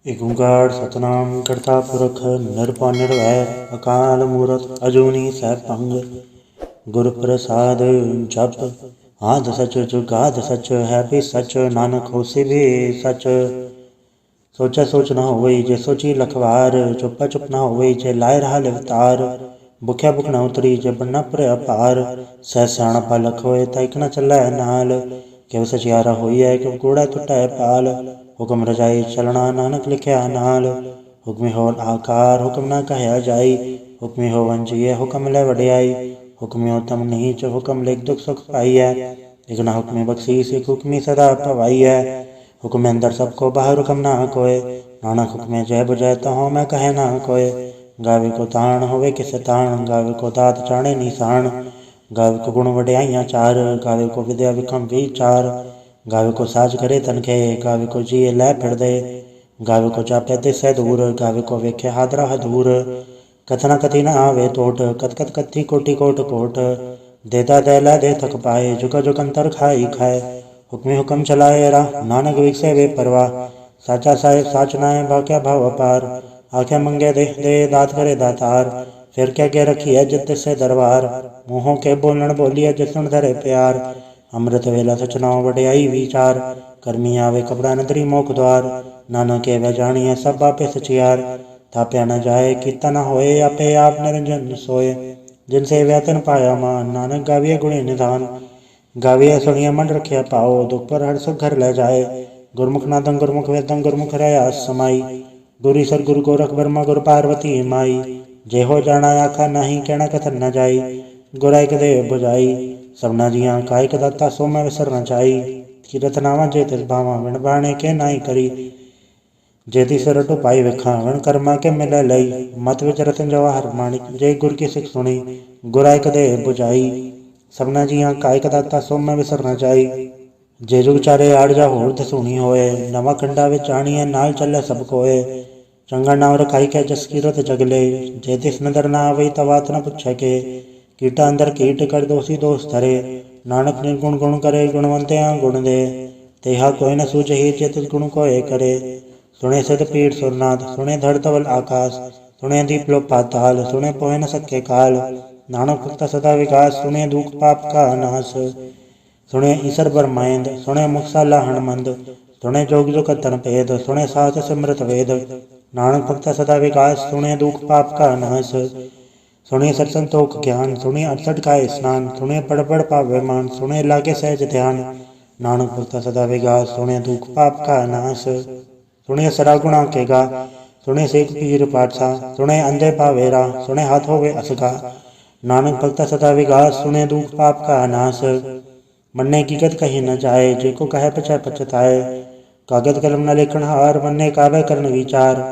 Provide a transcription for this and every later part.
एक ओंकार सतनाम करता पुरख निरपौ निर्वैर अकाल मूरत अजूनी सैभंग गुर प्रसाद जप आद सच जुगाद सच है भी सच नानक होसी भी सच। सोचा सोच न होई जे सोची लखवार चुप्पा चुप न होई जे लाए रहा लिवतार भुख्या भुख न उतरी जे बनना पर अपार सह सियाणा लख होए तैक न चलै नाल किव सचियारा होई है किव कूड़ा टुटै पाल हुक्म रजाई चलना नानक लिखिया नाल हुक्मी होवन आकार हुक्म न कहया जाई हुक्मी होवन जिये हुक्म लै वड्याई हुक्मी उत्तम नीच हुक्म लिख दुख सुख पाईऐ एक न हुक्मी बख्शीस एक हुक्मी सदा पवाईऐ हुक्म अंदर सबको बाहर हुक्म ना कोय नानक हुक्मे जय बुझै तहों मैं कहे ना कोय गावे को ताण होवे किस ताण गावे को दात जाने निशान गावे को गुण वड्याइयां चार गावे को विद्या विक्रम विचार गावे को साज करे तनखे गावे को जिये लै फिर दे गावे को जापे दिसै दूर गावे को वेखे हादरा हदूर कथना कथी न आवे तोट कथ कथ कथी कोटि कोट कोट देता दैला दे थक पाए झुका झुक अंतर खाई खाए हुक्मी हुक्म चलाए रा नानक विकसे वे परवाह साचा साहेब साचनाए बाक्या भाव अपार आखे मंगे दे दात करे दातार फिर क्या के रखी है जित से दरबार मुँहों के बोलन बोलिए जिसुन धरे प्यार अमृत वेला सचनाओ वड्याई विचार कर्मी आवे कपड़ा नदरी मोख द्वार नानक के वह जानिए सब आपे सचियार थाप्या न जाए कीता न होए आपे आप निरंजन सोए जिनसे व्यातन पाया मान नानक गाविए गुणे निधान गाविए सुनिए मन रखिया पाओ दुख पर हर सुख घर ले जाए गुरमुख नादं गुरमुख वेदं गुरमुख रया समाई गुरी सर गुरु गोरख ब्रह्मा गुरु पार्वती माई जे हो जाना आखा नहीं कहना कथन न जाई गुराई कदे बुझाई सबना जिया कायक दत्ता सो मैं विसर न चाई कीरत नावा जे तिस भावा विण बाणे के नाई करी जेती सरटो पाई विखा विण कर्मा के मिले लई मत विच रतन जवाहर माणिक जे गुर की सिख सुनी गुराई कदे बुझाई सबना जिया कायक दत्ता सो मैं विसर न चाई जे जुग चारे आड़ जा होर धसूनी होए नवा खंडा विच आणिए नाल चले सब कोए चंगा नाव रखाई के जस कीरत जगले जे तिस नदर ना आवई तवात न पुछे के कीटा अंदर कीट कर दोषी दोष धरे नानक निर्गुण गुण करे गुणवंत्या गुण दे तेहा कोई न सूझही चित गुण कोय करे सुने सिद्ध पीठ सुरनाथ सुने धड़ धवल आकाश सुने दीप लो पाताल सुने पोहे न सके काल नानक भक्ता सदा विकास सुने दुख पाप का नाश सुने ईसर बरमायंद सुने मुखसाला हणमंद सुने जोग जो कतन भेद सुने साच सिमृत वेद नानक भक्ता सदा विकास सुने दुख पाप का नाश सुने सत्संतोख ज्ञान सुने 68 का स्नान सुने पढ़ पढ़ पावे मान सुने लागे सहज ध्यान नानक भक्ता सदा विकास सुने दुख पाप का नाश सुने सरा गुणा के गा सुने सेक पीर पाठसा सुने अंधे पावेरा सुने हाथ होवे असगा नानक भक्ता सदा विकास सुने दुख पाप का नाश मन्ने की गत कही न जाए जेको कहे पछय पछताए कागज कलम न लेखन हार मन्ने कावे करन विचार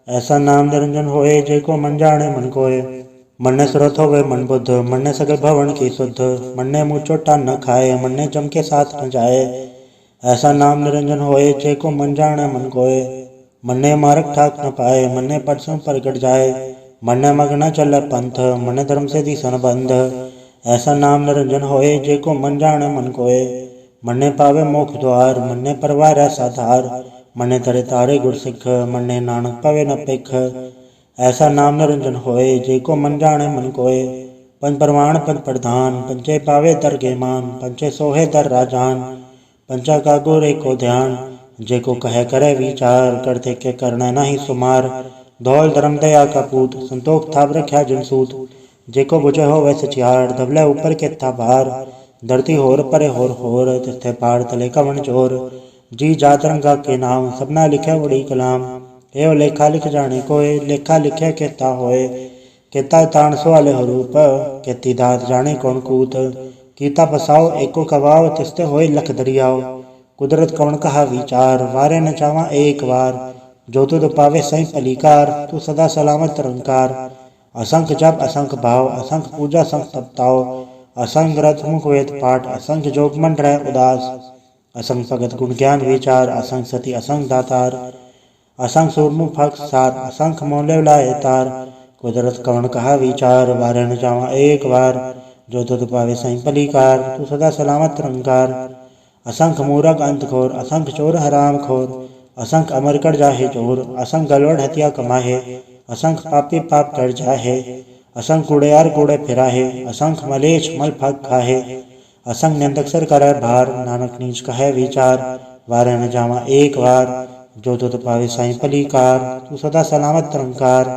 ऐसा नाम निरंजन होए जेको मन जाने मन कोय मन्ने सुरत होवे मन बुद्ध मन्ने सगल भवन की शुद्ध मन्ने मुँह चोटा न खाए मन्ने जम के साथ न जाए ऐसा नाम निरंजन होए जेको मन जाने मन कोय मन्ने मारक ठाक न पाए मन्ने परसों प्रगट जाए मन्ने मग न चल पंथ मन्ने धर्म से दिसन बंध ऐसा नाम निरंजन होए जेको मन जाने मन कोय मन्ने पावे मोख द्वार मन्ने परवार ऐसा धार मन्ने तरे तारे गुर सिख मन्ने नानक पावे न पिख ऐसा नाम निरंजन होए जेको मन जाने मन कोय पंच परवान पंच प्रधान पंचे पावे दर गेमान पंचे सोहे दर राजान पंचा का गोरे को ध्यान जेको कहे करे विचार करते के करना नहीं सुमार धौल धर्म दया का पूत संतोख थाप रख्या जिनसूत जेको बुझे हो वैसे चियार धबले ऊपर के था बाहर धरती होर परे होर तिथे पार तले कवन चोर जी जात रंगा के नाम सबना लिखे बड़ी कलाम एव लेखा लिख जाने कोय लेखा लिखे केता होए केता ताण सवाले हरूप केती दात जाने कौन कूत कीता फसाओ एको कवाव तिस्ते होए लख दरियाओ कुदरत कवन कहा विचार वारे न चावा एक बार जो तुद पावे सही फलीकार तू सदा सलामत रंकार असंख जप असंख भाव असंख पूजा असंख तपताओ असंख ग्रंथ मुख वेद पाठ असंख जोग मन रह उदास असंख भगत गुण ज्ञान विचार असंख सती असंख दातार असंख सूरमुख फक सार असंख मोले लाए तार कुदरत कवन कहा विचार वारे न जावा एक बार जो तुद पावे सही फलीकार तू सदा सलामत रंकार असंख मूरख अंत खोर असंख चोर हराम खोर असंख अमर कर जाहे जोर, असंख गलवड़ हत्या कमाहे, असंख पापी पाप कर जाहे, असंख कूड़ेयार कूड़े फिराहे, असंख मलेच्छ मल फग खाहे, असंख निंदक सर करे भार, नानक नीच कहे विचार, वारे न जावा एक बार, जो तुत पावे साईं पलीकार, तू सदा सलामत निरंकार।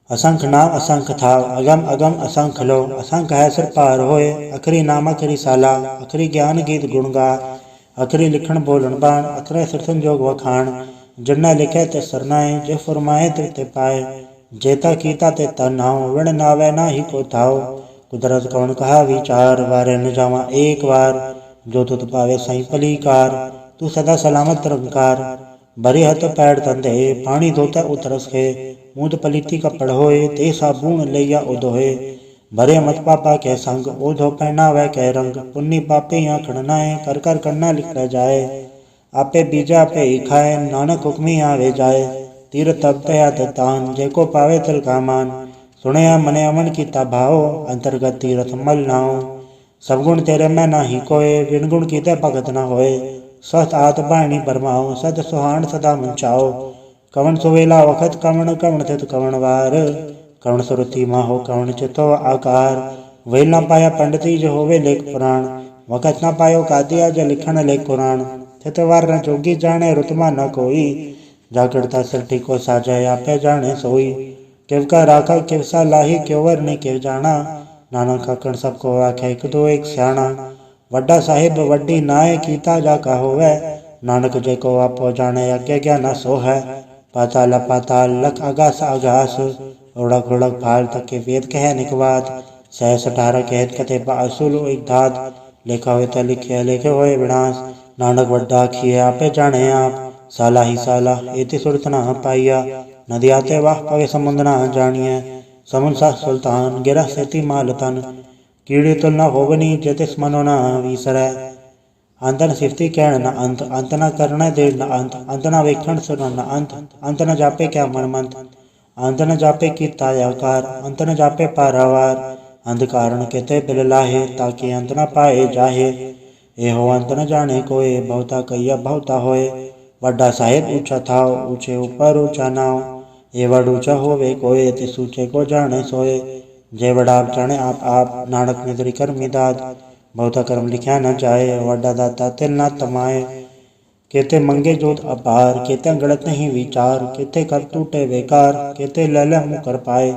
असंख नाम असंख थाव, अगम अगम असंख लो, असंख है सिर पार होए, अखरी नाम अखरी साला, अखरी ज्ञान गीत गुण गा, अखरी लिखण बोलन बाण, अखरे सिर संजोग वखाण, जिन्ना लिखे ते सरनाए, जे फरमाए ते पाए, जेता कीता ते नाव, विण नावे ना ही को थाव, कुदरत कौन कहा विचार, वारे न जावा एक बार, जो तुत पावे साईं पलीकार, तू सदा सलामत निरंकार। भरे हथ पैर तंदे, पानी धोता उतरस के, मूत पलीती कपड़ होए, ते साबुन लैया उधोए, भरे मत पापा के संग, ओधो पहनावे के रंग, पुन्नी पापे आखण नाए, कर कर करना लिख जाए, आपे बीजा आपे ही खाए, नानक हुक्मी आवे जाए, तीर तब दया दान, जेको पावे तिल का मान, सुनया मने अमन कीता भाओ, अंतर्गत तीरथ मल नाओ, सब गुण तेरे में नाही कोय, बिन गुण कीते भगत न होए, स्वस्थ आत बाणी बरमाओ, सद सुहान सदा मंचाओ, कवन सुवेला वखत कवन, कवन तित कवन वार, कवन सुरति माहो कवन चितो आकार, वेल न पाया पंडिती जो होवे लेख पुराण, वखत न पायो कादिया जो लिखण लेख कुरान, थित वार न जोगी जाने रुतमा न कोई, जागृता सृष्टि को साजय आपे जाने सोई, किव का राखा किव सा लाही, क्योवर ने किव जाना, नानक आखण सबको आखे एक दो एक स्याणा, वड्डा साहिब वड्डी नाय कीता जाका होवे, नानक जेको आपो जाने अज्ञा ज्ञान सो है, पाताल पाताल लख आगास आगास, उड़क उड़क भाल तके वेद कह निकवात, सहस अठारह कहत कथे बासुल एक धात, लिखा हुए तो लिखे लिखे हुए विनाश, नानक वड्डा आखिए आपे जाने आप, साला ही साला एति सुरत ना पाइया, नदी आते वाह पवे समुंद ना जानिए, समुन सा सुल्तान गिरा सेती माल तन, कीड़ी तुल न होवनी जतिस मनो न विसरै, अंतन सिफती कहण न अंत, अंत न करने दे न अंत, अंत न वेखण सुन न अंत, अंत न जापे क्या मन मंत, अंत न जापे की तायाकार, अंत न जापे पारावार, अंध कारण केते बिल लाहे, ताकि अंत न पाए जाहे, एहो अंत न जाने कोय, बहुता कहिया बहुता होए, वड्डा साहिब ऊंचा थाव, ऊंचे ऊपर ऊंचा नाव, ये वड ऊंचा होवे कोय, तिस ऊंचे को जाने सोए, जय वडा आप जाने आप, नानक निद्री कर्मी दात, बहुता कर्म लिखा न जाए, वड्डा दाता तिल न तमाए, केते मंगे जोत अपार, केते गलत नहीं विचार, केते कर टूटे बेकार, केते लैले मुँह कर पाए,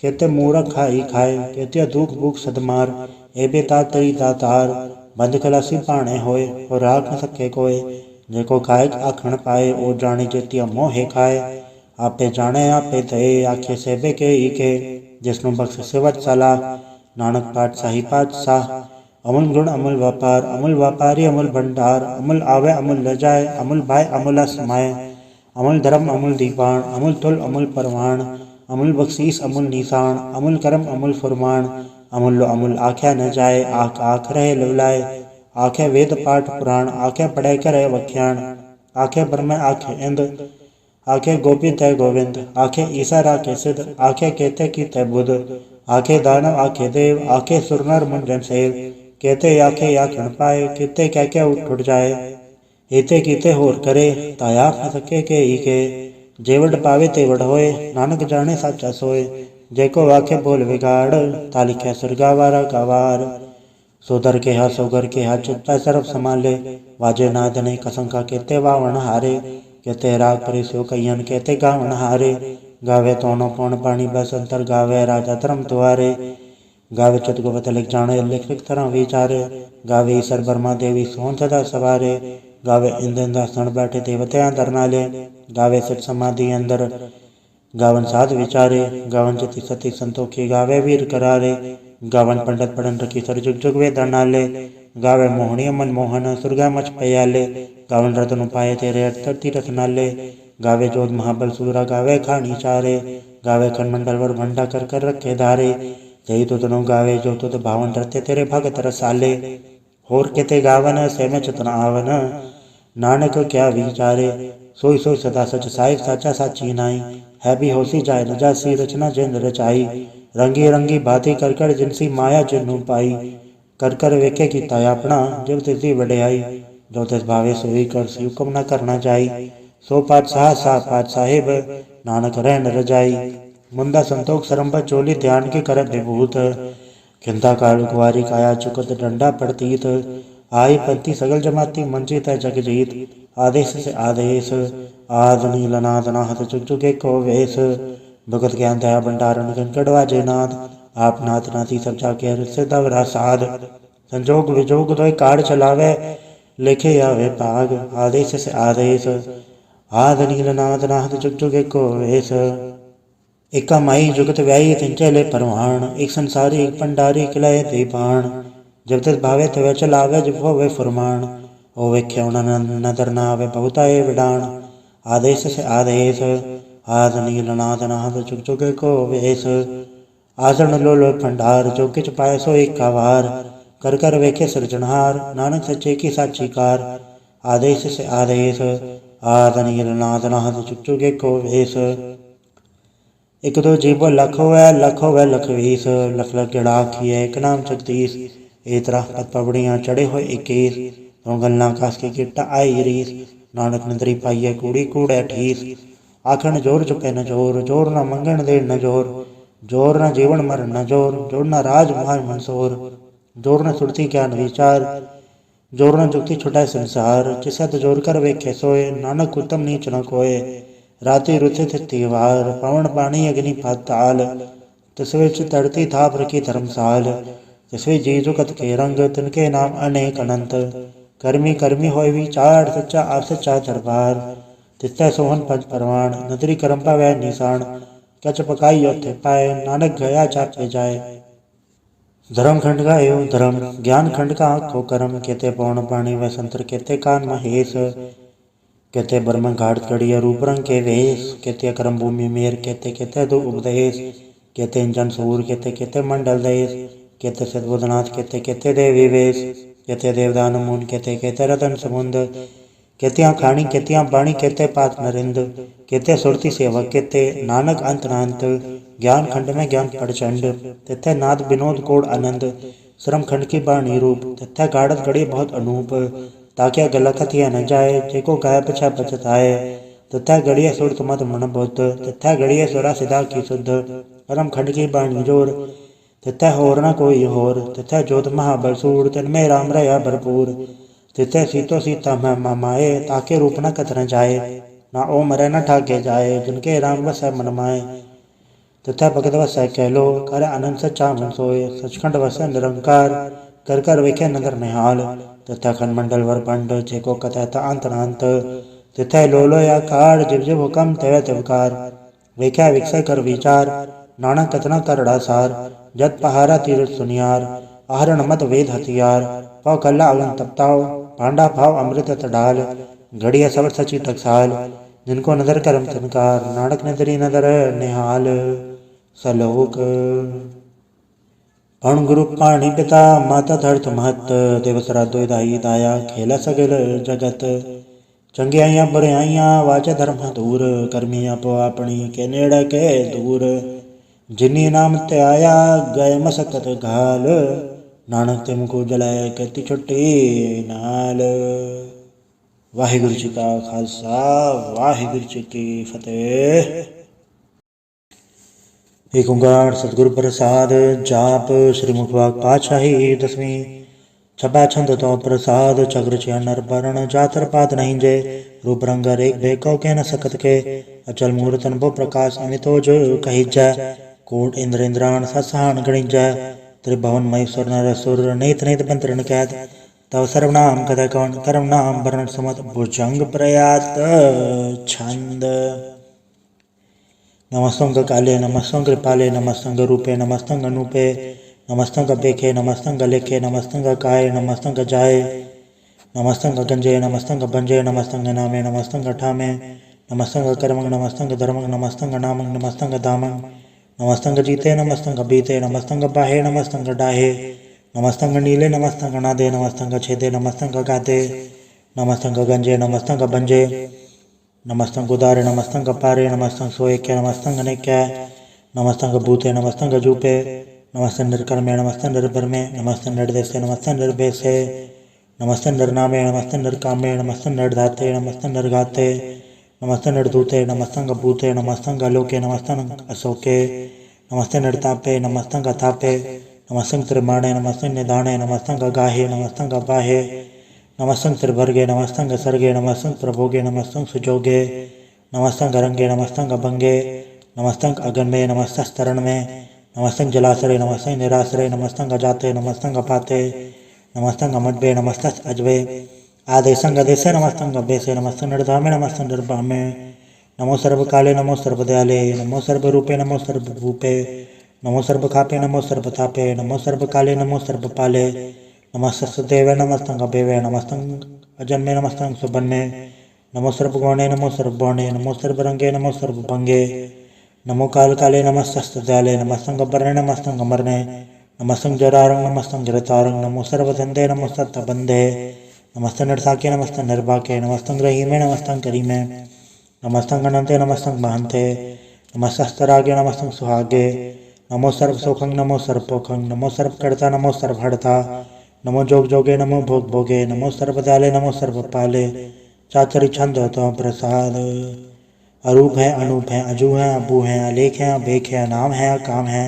केते मूरख खाई खाए, केते दुख भूख सदमार, एबे तातरी दातार, बंद खलासी पाणे होए, और राख न सके कोय, जेको खाए आखण पाए, ओ जाने जेतिया मोहे खाए, आपे जाने आपे थे, आखे सेबे के ही के, जिसनु बख्श सिवत सलाह, नानक पातशाही पातशाह, अमूल गुण अमूल व्यापारी अमूल भंडार, अमूल आवे अमूल ल जाए, अमूल भाई अमूल समाए, अमूल धर्म अमूल दीवान, अमूल तुल अमूल परवान, अमूल बख्शीस अमूल निशान, अमूल करम अमूल फुरमान, अमूल अमूल आख्या न जाए, आख आख रहे लवलाए, आखे वेद पाठ पुराण, आखे पढ़े करे वख्याण, आखे ब्रह्म आखे इंद, आखे गोपी तय गोविंद, आखे ईसा आखे सिद्ध, आखे केते की तय बुध, आखे दानव आखे देव, आखे सुरनर मुंजन सेव, केते आखे आखण पाए, किते क्या क्या उठ जाए, एते कीते होर करे, ताया न सके के ही के, जेवड पावे तेवड होए, नानक जाने साचा सोए, जेको आखे बोल बिगाड़, तालिखे सुरगावारा गवार, सोदर के हा सोगर के हा चित्ता सर्व संभाले, वाजे नाद ने कसंका केते वावण हारे, केते राग परिसो कयन केते गावण हारे, गावे तोनो पौन पानी बसंतर, गावे राजा धर्म तुआरे, गावे चतुगवत लिख जाने लिख लिख तरह विचारे, गावे ईश्वर ब्रह्मा देवी सोन सदा सवारे, गावे इंद्र दासन बैठे देवते अंदर नाले, गावे सच समाधि अंदर, गावन साध विचारे, गावन जति सती संतोखी, गावे वीर करारे, गावन पंडित पढ़न रखी सर जुग जुग वे नाले, गावे मोहनी मन मोहन सुरगा मच पयाले, गावन रतन पाए तेरे तीरथ नाले, गावे जोध महाबल सूरा, गावे खानी चारे, गावे खंडमंडल वर भंडा कर कर रखे धारे, तेई तो तनु गावे जो तुत भावन रते तेरे भगत रसाले, होर केते गावन से में चतन आवन, नानक क्या विचारे, सोई सोई सदा सच साहिब साचा साची नाई, है भी होसी जाय न जासी रचना जिन रचाई, रंगी रंगी भांति कर कर जिनसी माया जिन्नु पाई, कर कर वेखे की ताया अपना जब तिसी वड्याई, जो तिस भावे सोई कर हुक्म न करना जाई। सो पातशाह सा पात साहिब नानक रहन रजाई। मुंदा संतोख सरम्भ चोली ध्यान के कर विभूत। खिंता काल कुआरी काया चुकत डंडा पड़तीत। आई पंथी सगल जमाती मंची तय जग जीत। आदेश से आदेश आद नील नाद नाहत चुग चुगे को वेश। भगत ज्ञान दया भंडारण कड़वा जय नाथ। आप नाथ नाथी सब जाके सिद्धवरा साध। संजोग विजोग दोय कार चलावे लेखे आवे पाग। आदेश से आदेश आद नील नाद नाहत चुग चुगे को वेश। एका माई जुगत व्याई तिंचे ले परवान। एक संसारी एक पंडारी किलाए दीपान। जब तक भावे तवे चलावे जब वो वे फरमान। ओ वेख्या नदर ना आवे बहुताए विडान। आदेश से आदेश आद नील नाद नाहत चुग चुगे को वेश। आसन लो लो भंडार जो किच पाए सो एक का वार। कर कर वेखे सृजनहार नानक सच्चे की साची कार। आदेश से आदेश आद नील नाद नाहत चुग चुगे को वेश। एक दो जीवो लख होवे लख वीस। लख लख गड़ा किए एक नाम जगदीश। एतरा पत पबड़ियाँ चढ़े हो इक्कीस। तो गलना कास की किट्टा आई रीस। नानक नदरी पाइए कूड़ी कूड़े ठीस। आखन जोर चुके न जोर जोर न मंगन दे न जोर। जोर न जीवन मर न जोर जोर न राज मार मंसोर। जोर न सुरती ज्ञान विचार जोर न जुक्ति छुटाए संसार। जिसत जोर कर वेखे सोए नानक उत्तम नीच न कोय। राति रुथित तिवार पवन पानी अग्नि पाताल। तस्वे धरती थाप रखी धर्मसाल। तस्वे जीजु कत के रंग तिनके नाम अनेक अनंत। कर्मी कर्मी होय विचार सच्चा आप सच्चा दरबार। तिस्ते सोहन पंच परवान नदरी करम्पा वह निशान। कच पकाई योथे पाए नानक गया चापे जाए। धर्म खंड का एवं धर्म ज्ञान खंड का आँखों कर्म। कहते पौन पानी व संतर कहते कान महेश। कहते ब्रह्म घाट कड़िया रूप रंग के वेश। कहते अक्रम भूमि मेर कहते दो उपदेश। कहते इंजन सूर कहते मंडल देश। कहते सद्बुद्धनाथ कहते देवी वेश। कहते देवदान मुन कहते रतन समुंद। कहते खाणी कहते बाणी कहते पात नरिंद। कहते सुरती सेवक कहते नानक अंत नांत। ज्ञान खंड में ज्ञान प्रचंड तथा नाद विनोद कोड आनंद। श्रम खंड की बाणी रूप तथा गाड़त गड़ी बहुत अनूप। ताकि गलत या न जाए जेको गाय पछा बचताए। तथा गड़िया सुरत मत मन बुद्ध तथा गड़िया सुरा सिधा की शुद्ध। परम खंड की बाणी जोर तथा होर न कोई होर। तथा जोत महाबल सूर तन्मय राम रया भरपूर। तथा सीतो सीता में मामाए ताके रूप न कतर जाए। ना ओ मरे न ठाके जाए जिनके राम बस मन माए। तथा भगत वस कहलो कर आनंद सच्चा मन सोए। सचखंड वस निरंकार कर कर वेखे नगर निहाल। तथा खंडमंडल वर पंड जेको कथता अंत नांत। तथा लोलो या कार जिव जिव हुकम तव तिवकार। वेख्या विकसय कर विचार नानक कथना करड़ा सार। जत पहारा तीरथ सुनियार आहरण मत वेद हथियार। पाव कल्ला अगन तपताओ पांडा भाव अमृत तडाल। घड़िया सबर सची टकसाल जिनको नदर करम तनकार। नानक नदरी नदर निहाल सलोक। पौन गुरु पाणी पिता माता धरत महत। देवसरा दो दाई दाया खेला सगल जगत। चंगियाइया बुराइया वाचा धर्म दूर। कर्मी आपो अपनी के नेड़ के दूर। जिनी नाम ते आया गए मसकत घाल। नानक ते मुको जलाए कहती छुट्टी नाल। वाहिगुरु जी का खालसा वाहिगुरु जी की फतेह। एक ओंकार सतगुरु प्रसाद जाप श्री मुखवाक पातशाही दसवीं। छपा छंद तो प्रसाद चक्र चैनर वर्ण जातर पात नहीं जय। रूप रंग रेख भेको के न सकत के। अचल मूर्त अनुभव प्रकाश अमितोज कही जय। कोट इंद्र इंद्राण ससाहन गणित जय। त्रिभुवन महेश्वर नर सुर नेत नेत मंत्रण कैद। तव सर्वनाम कथा कौन कर्म नाम वर्ण समत भुजंग प्रयात छंद। नमस्तंग काले नमस्तंग कृपाले नमस्तंग रूपे नमस्तंग अनूपे। नमस्तंग बेखे नमस्तंग लेखे नमस्तंग काय नमस्तंग जाए। नमस्तंग गंजे नमस्तंग भंजे नमस्तंग नामे नमस्तंग ठामे। नमस्तंग कर्मंग नमस्तंग धर्मंग नमस्तंग नामंग नमस्तंग धामंग। नमस्तंग जीते नमस्तंग बीते नमस्तंग बाहे नमस्तंग डाहे। नमस्तंग नीले नमस्तंग नादे नमस्तंग छेदे नमस्तंग गाते। नमस्तंग गंजे नमस्तंग भंजे नमस्तंग उदारे नमस्तंग पारे नमस्तंग सोएक्य नमस्तंग नेक्य। नमस्तंग भूते नमस्तंग जूपे नमस्तंग निर्कर्मे नमस्तंग निर्भरमे नमस्तंग निर्देशे नमस्तंग निर्भेशे। नमस्ते नरनामे नमस्ते नरकामे नमस्ते नरधाते नमस्ते नरगाते नमस्ते नरदूते नमस्तंग भूते नमस्तंग आलोके नमस्तंग अशोके नमस्ते नरतापे नमस्तंग अथापे नमस्तंग त्रिमाणे नमस्तंग निदाने नमस्तंग गाहे नमस्तंग अबाहे नमस्तंग त्रिभर्गे नमस्तंग सर्गे नमस्तंग प्रभोगे नमस्तंग सुजोगे नमस्तंग अरंगे नमस्तंग अभंगे नमस्तंग अगन्मे नमस्तस्तरण में नमस्तंग जलाश्रय नमस्तंग निराश्रय नमस्तंग अजाते नमस्तंग अपाते नमस्तंग अमड्बे नमस्तस् अजबे आदेशंग अदेशे नमस्तंग अभ्यसे नमस्तंग नरधामे नमस्तंग नरभामे नमो सर्वकाले नमो सर्वदयाले नमो सर्वरूपे नमो सर्वभूपे नमो सर्वखापे नमो सर्वतापे नमो सर्वकाले नमो सर्वपाले नमस्तदेवे नमस्तंग अभेवे नमस्तंग अजन्मे नमस्तंग सुबन्ने नमो सर्वगुणे नमो सर्वभुवने नमो सर्वरंगे नमो सर्वभंगे नमो काल काले नमस्तदयाले नमस्तंग अबरणे नमस्तंग अमरणे नमस्तंग जरारंग नमस्तंग जरतारंग नमो सर्वधंधे नमो सत्तबंधे नमस्ते नरसाके नमस्ते नरबाके नमस्तंग रहीमे नमस्तंग करीमे नमस्तंग अनंते नमस्तंग महंते नमस्तरागे नमस्तंग सुहागे नमो सर्व सुखंग नमो सर्वपोखंग नमो सर्वकर्ता नमो सर्वहर्ता नमो जोग जोगे नमो भोग भोगे नमो सर्वदयाले नमो सर्वपाले चाचरी छंद तो प्रसाद अरूप है अनूप है अजू है अबू है अलेख है अबेख है नाम है काम है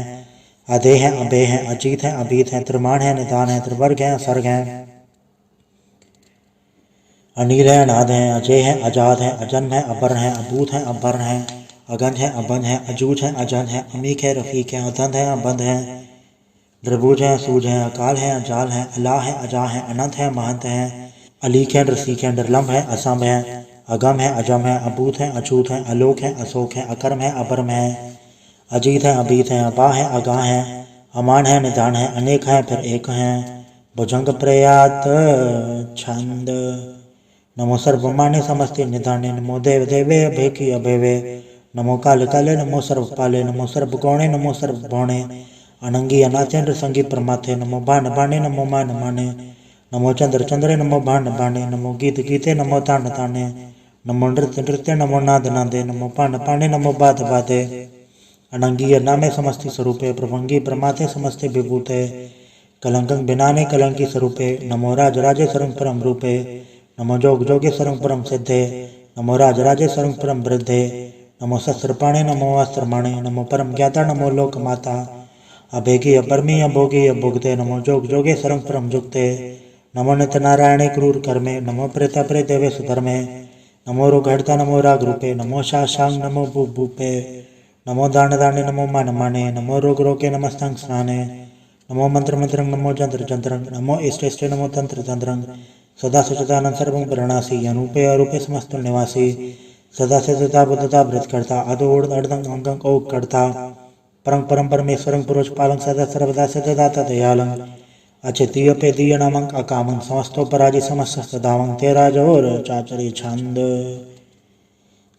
अधे है अबे है अजीत है अबीत है त्रिमाण है निदान है त्रिवर्ग है सर्ग है अनिल है अनाद है अजय है अजाद है अजन्म है अबर है अबूत है अबर है अगंध है अबंध है अजूज है अजंध है अमीक है रफीक है अधंध है अबंध है द्रबूज है असूज है अकाल है अजाल है अला है अजा है अनंत है महंत है अलीक है रसीक है निर्लम्ब है असम है अगम है अजम है अबूत है अछूत है अलोक है अशोक है अकर्म है अबर्म है अजीत है अबीत है अबा है अगाह है अमान है निदान है अनेक है फिर एक है भुजंग प्रयात छंद नमो सर्वमाने समस्ते निदाने नमो देव देवे अभेकी अभेवे नमो काले काले नमो सर्वपाले नमो सर्वगौणे नमो सर्वभौणे अनंगी अनाचंद्र संगी प्रमाथे नमो भान भाने नमो मान माने नमो चंद्र चंद्रे नमो भान भाने नमो गीत गीते नमो तान ताने नमो नृत्य नृत्य नमो नाद नादे नमो पान पाने नमो बाध बाधे अनंगी नामे समस्ति स्वरूपे प्रभंगी प्रमाते समस्ते विभूते कलंकं बिनाने कलंकी स्वरूपे नमो राज राजे सरंग परम रूपे नमो जोग जोगे सरंग परम सिद्धे नमो राज राजे सरंग परम वृद्धे नमो शस्त्रपाणे नमो अस्त्रमाणे नमो परम ज्ञाता नमो लोक माता अभेगी अबर्मी अभोगी अभुगते नमो जोग जोगे सरंग परम जुगते नमो नित्य नारायणे क्रूर कर्मे नमो प्रेता प्रे देवे सुधर्मे नमो रोगहर्ता नमो राग रूपे नमो शाशांग नमो भूपे नमो दान दाने नमो मान माने नमो रोग रोके नमस्तंग स्नाने नमो मंत्र मंत्रंग नमो जंत्र जंत्रंग नमो इष्ट इष्ट नमो तंत्र तंत्रंग सदा सचिदानंद सर्वं प्रणासी अनूपे अरूपे समस्त निवासी सदा से सदा बुद्धता व्रत करता अदोड़ अर्धंग अंगंग ओक करता परम परम परमेश्वरं पुरुष पालंग सदा सर्वदा सदाता दयालंग अचितीय पे दीय नामंग अकामंग समस्तो पराजि समस्त सदावंग तेरा जोर चाचरी छंद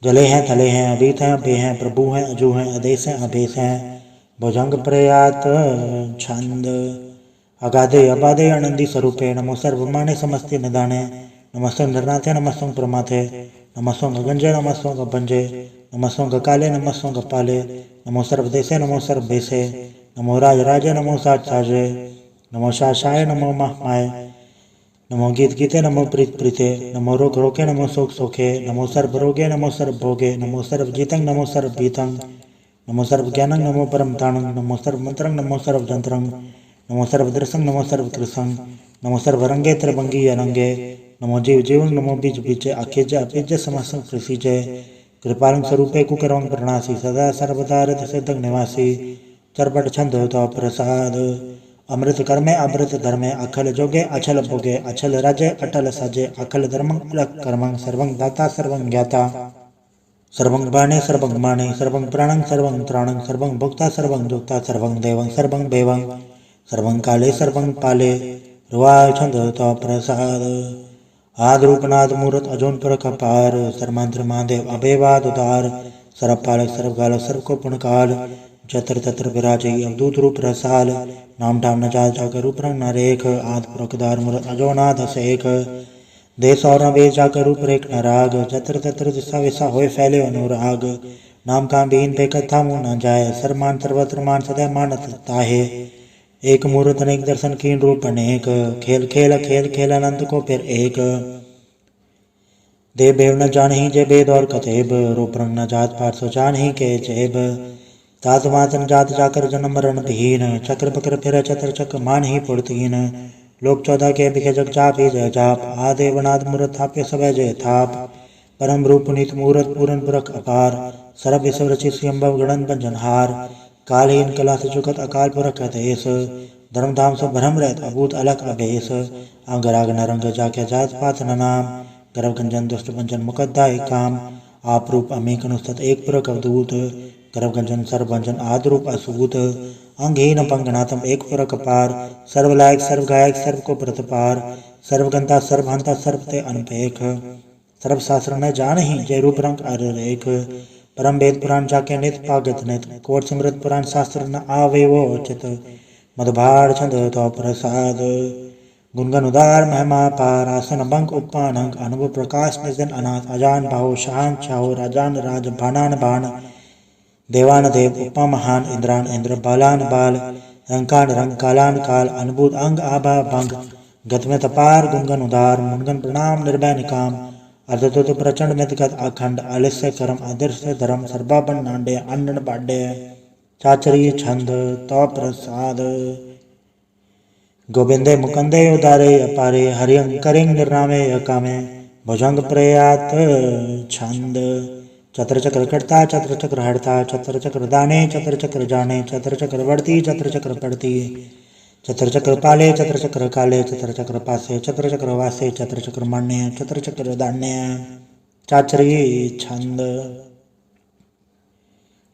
जले हैं थले हैं अबीत हैं अभे हैं प्रभु हैं अजू हैं अदेश हैं अभेश हैं भुजंग प्रयात छंद अगाधे अबाधे आनंदी स्वरूपे नमो सर्वमाने समस्ते निदाने नमस्तंग नरनाथे नमस्तंग प्रमाथे नमस्तंग अगंजे नमस्तंग अभंजे नमस्तंग काले नमस्तंग पाले नमो सर्वदेशे नमो सर्वभेशे नमो राज राजे नमो साज साजे नमो शाशाय नमो महामाय नमो गीत गीते नमो प्रीत प्रीते नमो रोग रोके नमो शोक सोखे नमो सर्व रोगे नमो सर्व भोगे नमो सर्व जीतंग नमो सर्व बीतंग नमो सर्व ज्ञानंग नमो परम ताणंग नमो सर्व मंत्रंग नमो सर्व जंत्रंग नमो सर्व दृसंग नमो सर्व कृसंग नमो सर्व रंगे त्रिभंगी अरंगे नमो जीव जीवंग नमो बीज बीजे अखिज अपिज समस्तंग कृषिजे कृपालंग स्वरूपे कुकरवंग प्रणासी सदा सर्वदा रथ सिद्धंग निवासी चरपट छंद तो प्रसाद अमृत कर्मे अमृत धर्मे अखल जोगे अचल भोगे अचल राजे अटल साजे अखल धर्मं अलग कर्मं सर्वं दाता सर्वं ज्ञाता सर्वं बाणे सर्वं माणे सर्वं प्राणं सर्वं त्राणं सर्वं भोक्ता सर्वं दुक्ता सर्वं देवं सर्वं देवं सर्वं काले सर्वं पाले रुवाय छंद तो प्रसाद आद रूपनाद मूर्त अजोन पर कपार सर्वमंत्र महादेव अभेवाद उदार सर्वपालक सर्वकाल सर्वको पुण्यकाल जत्र तत्र विराजई अवधूत रूप रसाल नाम ठाम न जा जाकर रूप रंग न रेख आद पुरखदार मूर्त अजोनाथ सेख देश और न वेश जाकर रूप रेख न राग जत्र तत्र दिशा विशा होए फैले अनुराग नाम काम बीन पे कथा मुँह न जाए सरमान सर्वत्र मान सदा मानत ताहे एक मूर्त अनेक दर्शन कीन रूप अनेक, खेल खेल खेल खेल अनंत को फिर एक। देव बेव न जान ही जे बेद और कतेब, रूप रंग न जात पात सो जान ही के जेब। तात मातन जात जाकर जन्म मरण विहीन, चक्र बक्र फिर चतर चक्र मान ही पुरतीन। लोक 14 के बिखे जग जाप ही जय जाप, आदेवनाद मूर्त थाप्य सब जय थाप। परम रूप पुनीत मूर्त पूरन पुरख अपार, सर्व विश्व रचि स्वयंभव गणन बंजनहार। कालहीन कला से चुकत अकाल पुरख देश, धर्मधाम सब भ्रम रहत अभूत अलग अभेश। अंगराग नरंग जाके जात पात न नाम, गर्भ गंजन दुष्ट भंजन मुकद्दाय काम। आप रूप अमीक अनुस्तत एक पुरख अवधूत, गर्भ गंजन सर्व भंजन आद रूप असूत। अंगहीन पंगनाथम एक पुरख पार, सर्व लायक सर्व गायक सर्व को प्रतपार। सर्वगंता सर्वहंता सर्व ते अनपेख, सर्व शास्त्र न जान ही जय रूप रंग अर रेख। परम वेद पुराण जाके नित पागत नित, कोट समृत पुराण शास्त्र न आवे वो चित। मधुभार छंद तो प्रसाद, गुणगन उदार महिमा पार। आसन बंक उपानंक अनुभव प्रकाश निजन अनाथ, अजान भाव शान छाओ राजान राज भानान भान। देवान देव उपमा महान, इंद्रान इंद्र बालान बाल। रंकान रंग कालान काल, अनुभूत अंग आभा भंग। गतमेत अपार गुणगन उदार, मुनगन प्रणाम निर्भय निकाम। अर्धतुत प्रचंड मितगत अखंड, आलस्य कर्म अदृश्य धर्म। सर्वापन नांडे अन्नन बाड्य, चाचरी छंद तो प्रसाद। गोविंदे मुकंदे उदारे अपारे, हरियं करिंग निर्नामे अकामे। भुजंग प्रयात छंद, चतर चक्र कटता चतर चक्र हड़ता। चतर चक्र दाने चतर चक्र जाने, चतर चक्र बढ़ती चतर चक्र पड़ती। चतर चक्र पाले चतर चक्र काले, चतर चक्र पासे चतर चक्र वासे। चतर चक्र मान्य चतर चक्र दान्य, चाचरी छंद।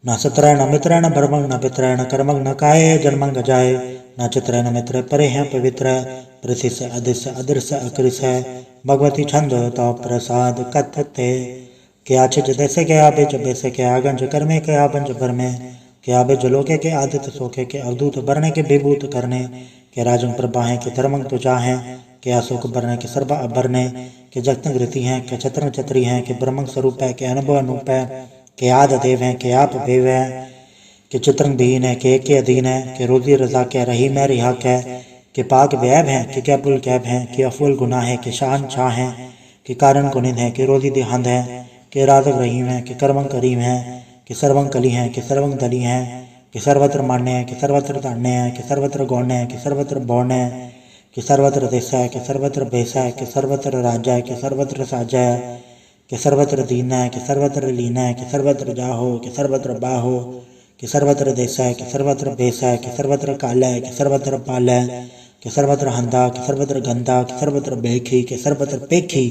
न सत्र न मित्र न भरमंग न पित्र, न कर्मंग न काय जन्मंग जाय। न चित्र न मित्र परे हैं पवित्र, पृथि से अदृश्य अदृश्य अकृष है। भगवती छंद तो प्रसाद कथते, क्या छिज जैसे के आबे जब बैसे के आगंज कर्मे के आबंज भर में। के आबे जलोके के आदित्य सोखे के अवधूत बरने के विभूत करने। के राजंग प्रभा है के धर्मंग तुझा है, के अशोक बरने के सर्वा अभरने। के जगतंग रीति हैं के छत्रंग छत्री हैं, के ब्रह्मंग स्वरूप है के अनुभव अनूप है। के आद देव हैं के आप देव हैं, के चित्रंग बीन है के अधीन है। के रोजी रजा के रही मैं रिहाक है, के पाक वैब हैं के क्या पुल कैब हैं। के अफुल गुना है के शान शाह हैं, के कारण कुनिंद है के रोजी दिहांद है। के राजक रहीम है के कर्मंग करीम है, कि सर्वंग कली हैं कि सर्वंग दली हैं। कि सर्वत्र मान्य है कि सर्वत्र तान्य है, कि सर्वत्र गौण्य है कि सर्वत्र बौण्य है। कि सर्वत्र देश है कि सर्वत्र भेष है, कि सर्वत्र राज्य है कि सर्वत्र साजा है। कि सर्वत्र दीन है कि सर्वत्र लीन है, कि सर्वत्र जाहो कि सर्वत्र बाहो। कि सर्वत्र देश है कि सर्वत्र भेष है, कि सर्वत्र काल है कि सर्वत्र पाल है। कि सर्वत्र हंदा कि सर्वत्र गंदा, कि सर्वत्र बेखी कि सर्वत्र पेखी।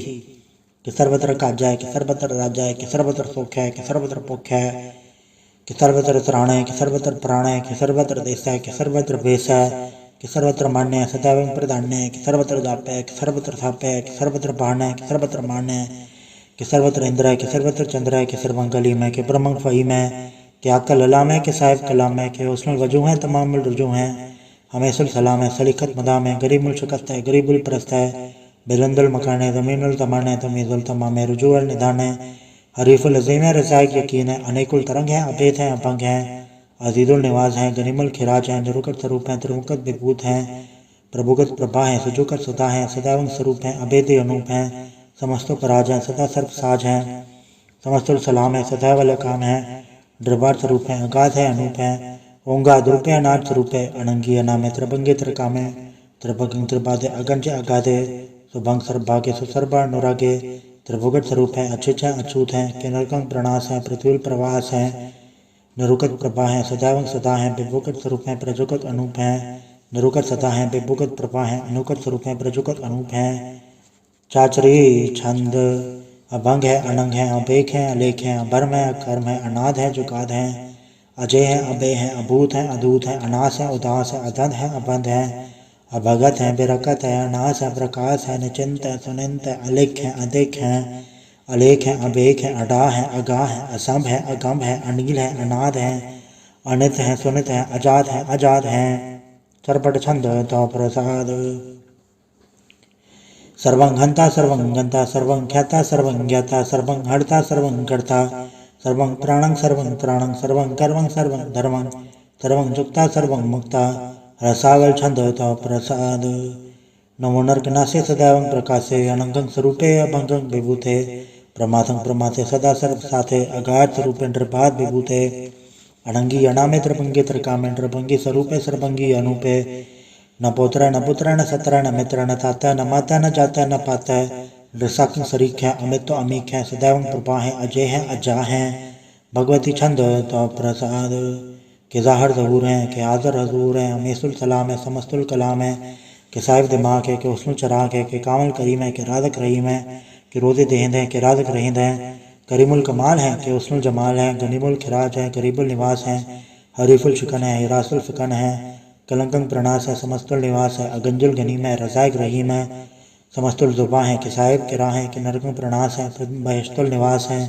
कि सर्वत्र काजा है कि सर्वत्र राजा है, कि सर्वत्र सुख है कि सर्वत्र पुख है। कि सर्वत्र त्राण है कि सर्वत्र प्राण है, कि सर्वत्र देश है कि सर्वत्र भेष है। कि सर्वत्र मान्य है सदैव प्रधान्य है, कि सर्वत्र जाप है कि सर्वत्र थाप है। कि सर्वत्र बाण है कि सर्वत्र मान्य है। कि सर्वत्र इंद्र है कि सर्वत्र चंद्र है। कि सर्वंगली में कि ब्रह्मंग फहीम है। कि अक्ल अलाम है कि साहिब कलाम है। कि हुस्नुल वजू है तमाम रुजू हैं। हमें सुल सलाम है सलीखत मदाम है। गरीबुल शिकस्त है गरीबुल प्रस्त है। बिलंदुल मकान है ज़मीनुल तमान है तमीज़ुल तमाम है रुजूअल निदान है। हरीफुल अज़ीम है रज़ाइक यकीन है। अनेकुल तरंग है अभेद है अभंग है। अजीजुल निवाज हैं गनीमुल खिराज हैं। निरुकत स्वरूप हैं त्रिमुकत विभूत हैं। प्रभुगत प्रभा हैं सुजुकत सुधा हैं। सदैवंग स्वरूप हैं अभेद अनूप हैं। समस्तो पराज हैं सदा सर्प साज हैं। समस्तुल सलाम है सदैव काम है। दरबार स्वरूप है अगाध है अनूप है। ओंगा द्रुप है अनाथ स्वरूप है। अनंगी अनामे त्रिभंगे त्रिकामे। त्रिभंग त्रिबाधे अगंज अगाधे। सुभंग सर्वभाग्य सुसर्वा अनुरागे। त्रिभुगत स्वरूप है अच्युत है अछूत है। के नरकंग प्रणास है पृथ्वी प्रवास है। निरुकत प्रभा है सदैव सदा है। विभुगत स्वरूप है प्रजुगत अनूप है। निरुकत सदा है विभुगत प्रभा है। अनुकत स्वरूप है प्रजुगत अनूप है। चाचरी छंद अभंग है अनंग है अभेख है अलेख है। अभर्म है अकर्म है अनाद है जुगाद है। अजय है अभय है अभूत है अदूत है। अनास है उदास है अधंध है अबंध है। अभगत है बेरकत है अनास है प्रकाश है। निचिंत है सुनिंत है अलिख है अधिक है। अलेख है अबेख है अडा है अगाह है असंभ है अगम है अनील है अनाद है। अनित है सुनित है अजात है अजात है। चरपट छंद तो प्रसाद सर्वं हंता सर्वं गंता सर्वं ख्याता सर्वं ज्ञाता सर्वं हरता सर्वं कर्ता सर्वं प्राणं सर्वं त्राणं सर्वं कर्मं सर्वं धर्मं सर्वं जुक्ता सर्वं मुक्ता रसावल छंद तव प्रसाद। नमो नरक नासे सदैवं प्रकाशे अनंगं स्वरूपे अभंगं विभूते प्रमाथं प्रमाथे सदा सर्व साथे अगाध स्वरूपे नृपाद विभूते अनंगी अनामे त्रिभंगी त्रिकामे नृभंगी स्वरूपे सर्वंगी अनूपे न पुत्र न सत्र न मित्र न ताता न माता न जाता न पाता नृसाक सरीख है अमित तो अमीक है सदैव प्रभा है अजय है अजा है भगवती छंद तो प्रसाद के ज़ाहर ज़हूर हैं के आज़र हजूर हैं हमेशुल सलाम है समस्तुल कलाम है के साहिब दिमाग है के उसनुल चराग है के कामल करीम है के राधक रहीम है के रोज़े देहिंद हैं के राधक रहींद हैं करीमुल कमाल हैं के उसनुल जमाल हैं गनीमुल खिराज है गरीबुल निवास हैं हरीफुल शिकन है हिरासुल फिकन है कलंकंग प्रणास है समस्तुल निवास है अगंजुल गनीम है रजायक रहीम है समस्तुल जुबा है कि साहिब किरा है कि नरकंग प्रणास है बहिश्तुल निवास है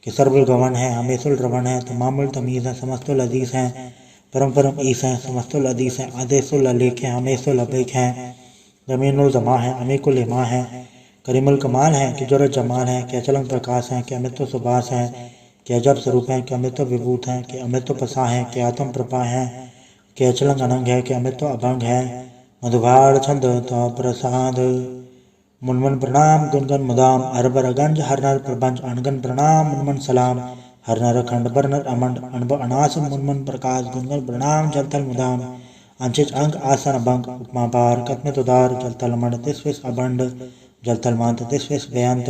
कि सर्वुल गवन है हमेशुल रवन है तमामुल तमीज़ है समस्तुल अदीस हैं परम परम ईस हैं समस्तुल अदीस हैं आदेशुल अलेख हैं हमेशुल अबेक हैं जमीनुल जमा है अमीकुल इमा है करीमुल कमाल है कि जुरत जमाल है कि अचलंग प्रकाश है कि अमित्व सुबास है कि अजब स्वरूप है कि अमित्व विभूत है कि अमित्व पसा है कि आत्म प्रभा है कि अचलंग अनंग है कि अमित्व अभंग है मधुभाड़ छंद तो प्रसाद मुनमन प्रणाम गुनगन मुदाम अरबर अगंज हर नर प्रबंज अनगन प्रणाम मुनमन सलाम हर नर खंड बर नर अमंड अनब अनास मुनमन प्रकाश गुनगन प्रणाम जलतल मुदाम अंचिच अंग आसन भंग उपमा पार कत्मित उदार जलतल मंड तिस्विस अबंड जलतल मांत तिस्विस बेअंत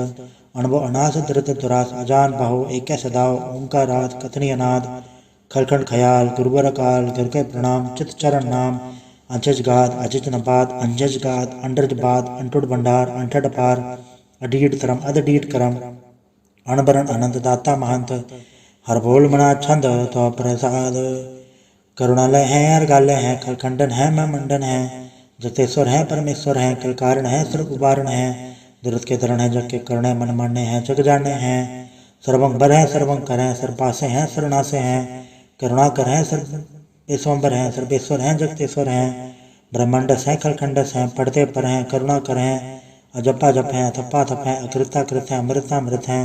अनब अनास धृत दुरास अजान बाहो एक सदाव ओंकारात कथनी अनाद खलखंड खयाल गुरुबर अकाल गिरके प्रणाम चित चरण नाम अंचज गाद अचिच नपात अंजज गाद अंडरज बाद अंटुड भंडार अंठड पार अडीड तरम अदडीड करम अणबरन अनंत दाता महंत हर बोल मना छंद तो प्रसाद करुणालय है अर्गालय है खलखंडन है मैं मंडन है जगतेश्वर है परमेश्वर है कल कारण है सर्व उबारण है दुरत के तरण है जग के करण है मन मानने हैं जग जाने हैं सर्वंग बर है सर्वंग कर हैं सर्वपासे हैं सर्वनासे हैं करुणाकर हैं सर्वेश्वर हैं सर्वेश्वर हैं जगतेश्वर हैं ब्रह्मांडस हैं खलखंडस हैं पढ़ते पर हैं करुणा कर हैं अजपा जप हैं थप्पा थप हैं अकृता कृत हैं अमृतामृत हैं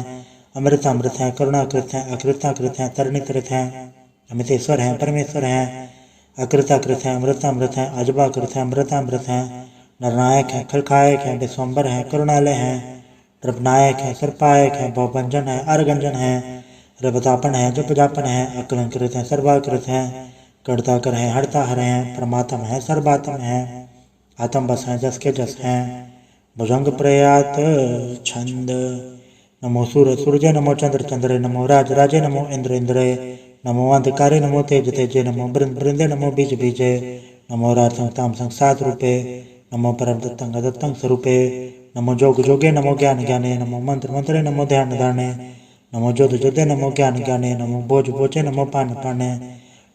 अमृतामृत हैं करुणाकृत हैं अकृताकृत हैं तरणिकृत हैं अमितेश्वर हैं परमेश्वर हैं अकृताकृत हैं अमृतामृत हैं अजबाकृत हैं अमृतामृत हैं नरनायक हैं खलखायक हैं विश्वम्बर हैं करुणालय हैं रपनायक है सर्पायक है भवभंजन है अर्गंजन है रबतापन है जपजापन है अकलंकृत है सर्वाकृत है कर्ताकर है हरता हर हैं परमात्म है सर्वात्म है आत्म बस है जस के जस हैं भुजंग प्रयात छंद नमो सूर्य सूर्य नमो चंद्र चंद्र नमो राज राजे नमो इंद्र इंद्र नमो अंधकारे नमो तेज तेजे नमो बृंद बृंदे नमो बीज बीजे नमो राज संताम संसात रूपे नमो परम दत्तंग दत्तंग स्वरूपे नमो जोग जोगे नमो ज्ञान ज्ञाने नमो मंत्र मंत्रे नमो ध्यान ध्याने नमो जोध जोधे नमो ज्ञान ज्ञाने नमो बोझ बोझे नमो पान पाने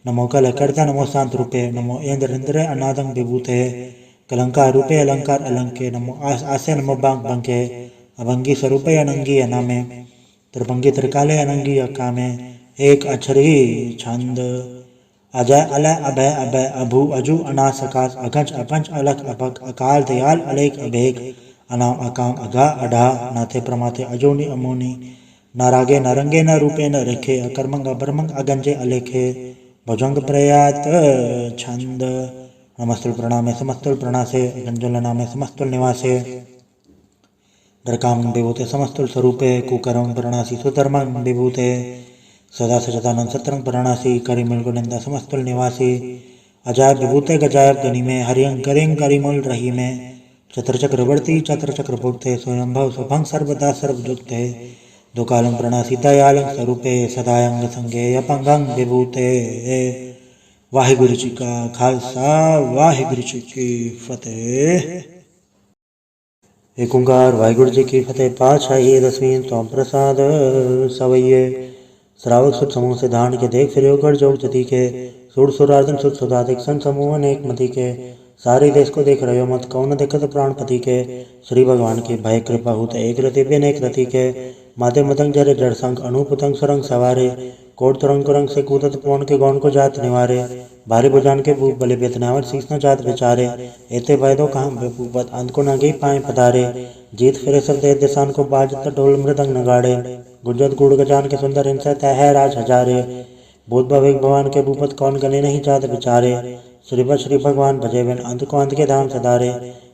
नमो कल कर्ता नमो शांत रूपे नमो इंद्र इंद्र अनादंग विभूते कलंकार रूपे अलंकार अलंके नमो आसे नमो बांग बंके अभंगी स्वरूपे अनंगी अनामे त्रिभंगी त्रिकाले अनंगी अकामे एक अक्षरी छंद अजय अलय अभय अभय अभु अजु अनास आकाश अगंज अभंज अलख अभग अकाल दयाल अलेख अभेग अनाम अकाम अघा अढ़ा नाथे प्रमाथे अजोनी अमोनी नारागे नरंगे न रूपे न रेखे अकर्मंग अबरमंग अगंजे अलेखे भुजंग प्रयात छंद नमस्तुल प्रणामे समस्तुल प्रणासे गंजुल नामे समस्तुल निवासे डरकाम विभूते समस्तुल स्वरूपे कुकरम प्रणासी सुधर्मं विभूते सदा सचदानंद सत्रंग प्रणासी करिमुल गुनिंदा समस्तुल निवासी अजायब विभूते गजायब गनी में हरियंग करिंग करिमुल रही में चत्र चक्रवर्ती चत्र चक्र भुक्ते स्वयंभव स्वभंग सर्वदा सर्वजुक्ते दुकालम प्रणासी दयालंग स्वरूपे सदायंग संगे अपंगंग विभूते वाहिगुरु जी का खालसा वाहिगुरु जी की फतेह। एक ओंकार वाहिगुरु जी की फतेह। पातशाही 10वीं तोम प्रसाद सवैये श्रावक सुत समूह से धारण के देख फिर गढ़ जोग जति के सुर सुरार्दन सुत सुधाधिक सन समूह अनेक मति के सारे देश को देख रहे हो मत कौन देखत प्राणपति के श्री भगवान की भय कृपा हुत एक रति भी अनेक रति के माते मतंग जरे जड़ संग अनुपतंग सुरंग सवारे कोट तुरंग कुरंग से कूदत पवन के गौन को जात निवारे भारी बुझान के भूख बले बेतनावर शीस न जात बेचारे एते वैदो कहाँ बेपूपत अंत को न गई पाए पधारे जीत फिरे सब दे दिसान को बाजत ढोल मृदंग नगाड़े गुंजत गुड़ गजान के सुंदर हिंसा तय है राज हजारे भूत भविक भगवान के भूपत कौन गने नहीं जात बेचारे श्री भगवान भजे बिन अंत को अंत के धाम सदारे।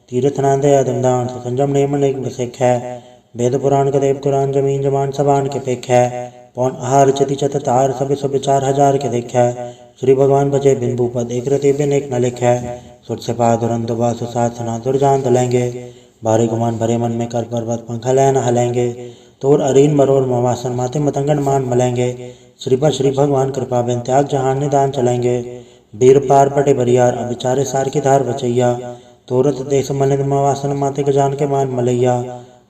तीर्थ नांदे अदमदान संजम नेम नेक सिख है। वेद पुराण के देव कुरान जमीन जमान सबान के पेख है। पौन आहार चति चत तार सब सब 4000 के देख है। श्री भगवान भजे बिन भूपद एक रति बिन एक न लिख है। सुर से पा दुरंत बास साथ सना दुर्जान दलेंगे। भारी गुमान भरे मन में कर पर्वत पंखा लैन हलेंगे। तोर अरीन मरोर मवासन माते मतंगन मान मलेंगे। श्री भगवान कृपा बिन त्याग जहान निदान चलेंगे। बीर पार पटे बरियार अभिचारे सार की धार बचैया। तोरत देश मलिन मवासन माते गजान के मान मलैया।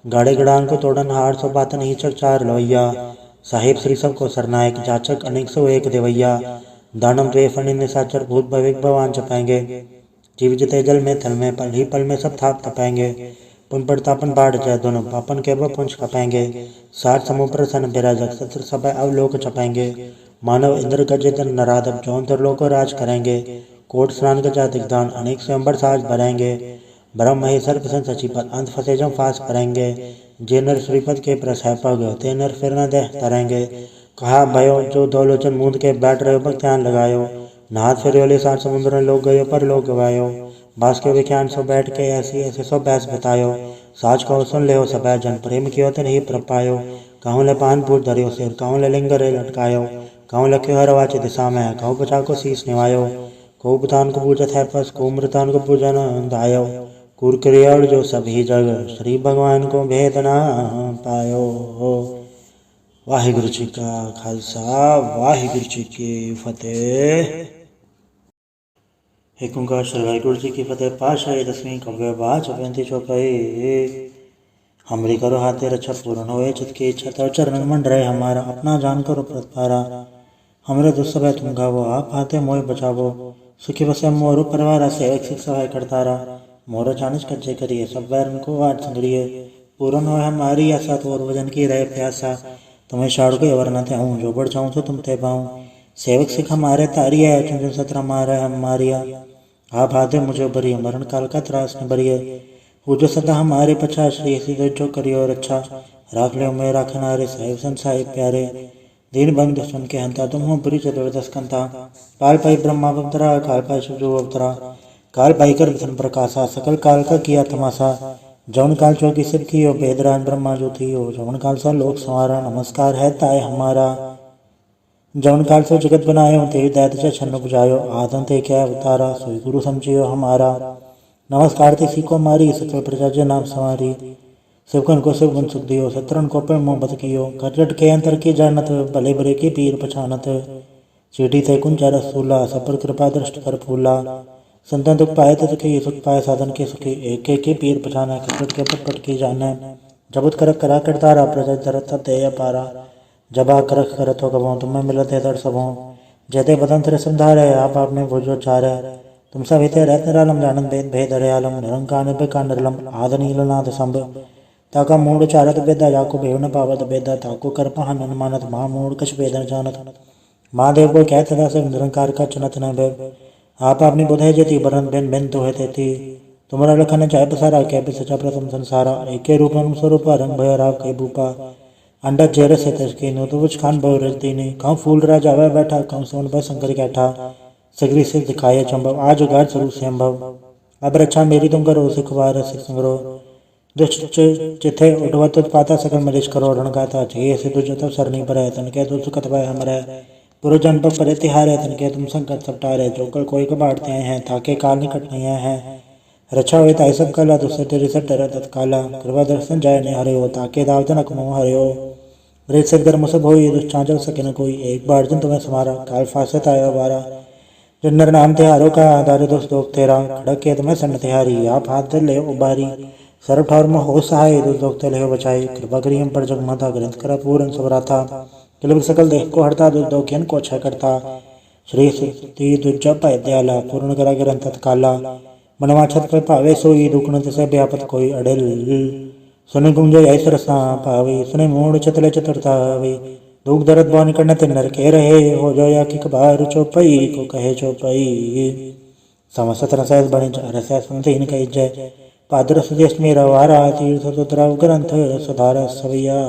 गाड़े गड़ान को तोड़न हार सो बातन ही चक चार लवैया। साहिब श्री सब को सरनायक जाचक अनेक सौ एक देवैया। दानम द्वे फणि निशाचर भूत भविक भगवान चपेंगे। जीव जिते जल में थल में पल ही पल में सब थाप तपेंगे। पुन प्रतापन बाढ़ जय दोनों पापन के व पुंछ खपेंगे। साठ समुद्र सन बिराजक सत्र सब अवलोक चपेंगे। मानव इंद्र गजन नराधव जौन लोक को राज करेंगे। कोट स्नान गजा दिग्दान अनेक स्वयंवर साज भरेंगे। ब्रह्म महेश्वर प्रसन्न सचिपत अंत फसे जम फास करेंगे। जे नर श्रीपद के प्रस है पग ते नर फिर न देह तरेंगे। कहा भयो जो दौलोचन मूंद के बैठ रहे भक्त ध्यान लगायो। नाथ फिर वाले साठ समुद्र लोग गयो पर लोग गवायो। बास के विख्यान सो बैठ के ऐसी ऐसे सो बैस बतायो। साच कहो सुन ले हो सब जन प्रेम कियो ते नहीं प्र पायो। कहूँ ले पान पूट धरियो सिर कहूँ ले लिंग रे लटकायो। कहूँ लख्यो हर वाचे दिशा में कहूँ बचा को शीस निवायो। को बुतान को पूजत है पस को मृतान को पूजन दायो। कुर क्रियाड़ जो सभी जग श्री भगवान को भेद ना पायो। वाहिगुरु जी का खालसा वाहिगुरु जी की फतेह। एक ओंकार श्री वाहिगुरु जी की फतेह। पाशाही 10वीं कव्य बाच 35 चौपाई। हमरी करो हाथे रक्षा पूर्ण होए चित की इच्छा तव चरण मंड रहे हमारा। अपना जान करो प्रतपारा हमरे दुस्सभय तुम गावो। आप हाथे मोह बचावो। सुखी बसे मोरु परिवार सेवक सिख सहाय करतारा। मोर चानिस कच्चे करिए सब बैरन को आज संगड़िए। पूर्ण हो हमारी आशा तो और वजन की रहे प्यासा। तुम्हें शाड़ को अवर न थे हूँ जो बढ़ जाऊँ तो तुम थे पाऊँ। सेवक सिख हमारे तारिया चुन चुन सत्र मारे हम मारिया। आप हाथे मुझे बरिए मरण काल का त्रास न बरिए। वो जो सदा हमारे पछा श्री सिद्ध जो करियो रक्षा। राख ले मैं राखनारे साहिब संसाहिब प्यारे। दीन बंधु सुन के हंता तुम हो बुरी चतुर्दश कंता। काल पाई ब्रह्मा अवतरा काल पाई शिवजो अवतरा। काल पाई कर विष्णु प्रकाशा सकल काल का किया तमाशा। जौन काल चौकी सिर कियो वेदराज ब्रह्मा जो थियो। जौन काल सा लोक संवारा नमस्कार है ताय हमारा। जौन काल सो जगत बनायो ते दैत छन्न बुझायो। आदम ते क्या अवतारा सोई गुरु समझियो हमारा। नमस्कार ते सीको मारी सकल प्रजा जे नाम संवारी। शिवकन को शिव गुण सुख दियो शत्रन को पे मोहब्बत कियो। करजट के अंतर की जानत भले बुरे की पीर पछानत। चीटी ते कुंजा रसूला सब पर कृपा दृष्ट कर फूला। संतन दुख पाए तो सुखी सुख पाए साधन के सुखी। एक के पीर पछाना करजट के पट की जाना। जबत करक करा करतारा प्रजा धरत सब दे पारा। जब आ करक करत हो गवों तुम्हें मिलत है दर सबों। जयते बदन तेरे संधारे आप आप में भोजो चारे। तुम सब हिते रहत निरालम जानन भेद भेद हरियालम। निरंकार निर्भय निर्लम आद नीलनाथ संभ। ताका मूड चारत बेदा जाको भेव न पावत बेदा। ताको कर पहन मानत माँ मूड कछ वेद न जानत। महादेव को कहत सदा सब निरंकार का चुनत न भय। आप अपनी बुध है जति बरन बिन बिन तो है तेती। तुम्हारा लखन चाहे पसारा कह पे सचा प्रथम संसारा। एक रूप स्वरूप रंग भय राव के भूपा। अंडा चेहरे से तस्की नो तो कुछ खान बहु रजती ने। कहूँ फूल राजा वह बैठा कहूँ सोन भय शंकर कैठा। सगरी से दिखाए चंबव आज उगार स्वरूप से अम्भव। अब रक्षा मेरी तुम करो सिखवार सिख संग्रो। दुष्ट चिथे उठवत पाता सकल मरीज करो रण गाता। जे से तुझ तब सरनी पर तन के तुझ सुखत भय हमरे। पुरु जन पर परे तिहार है तन के तुम संकट सपटारे। जो कल कोई को बांटते हैं ताके काल निकट नहीं है। रक्षा हुए ताई सब कला दूसरे तेरे से डर तत्काला। कृपा दर्शन जाय ने हरे हो ताके दावतन अकमो हरे हो। रेत से गर्म सब हो दुष्चांचल सके न कोई। एक बार जन तुम्हें समारा काल फासत आयो बारा। जो नर नाम तिहारों का आधार दोस्त दोग तेरा। खड़क के तुम्हें सन तिहारी आप हाथ धर ले उबारी। सर्व ठावर में हो सहाय दोस्त दोग ले हो बचाई। कृपा करी हम पर जगमाता ग्रंथ करा पूरन सबराथा। किलब सकल देह को हरता दोस्त दोग्यन को अच्छा करता। श्री सुती दुर्जा पाय दयाला पूर्ण करा ग्रंथ तत्काला। मनवा छत पे पावे सोई दुखन से व्यापत कोई अड़ेल। सुने गुंजो ऐस रसा पावे सुने मूड चतले चतुरतावे। दुख दर्द बान करना ते नर के रहे हो जो या कि कबार चौपई को कहे चौपई। समस्त रसैस बने रसैस सुनते कही जय। पादरस देश में रवारा तीर्थ सुतराव ग्रंथ सुधारा सवैया।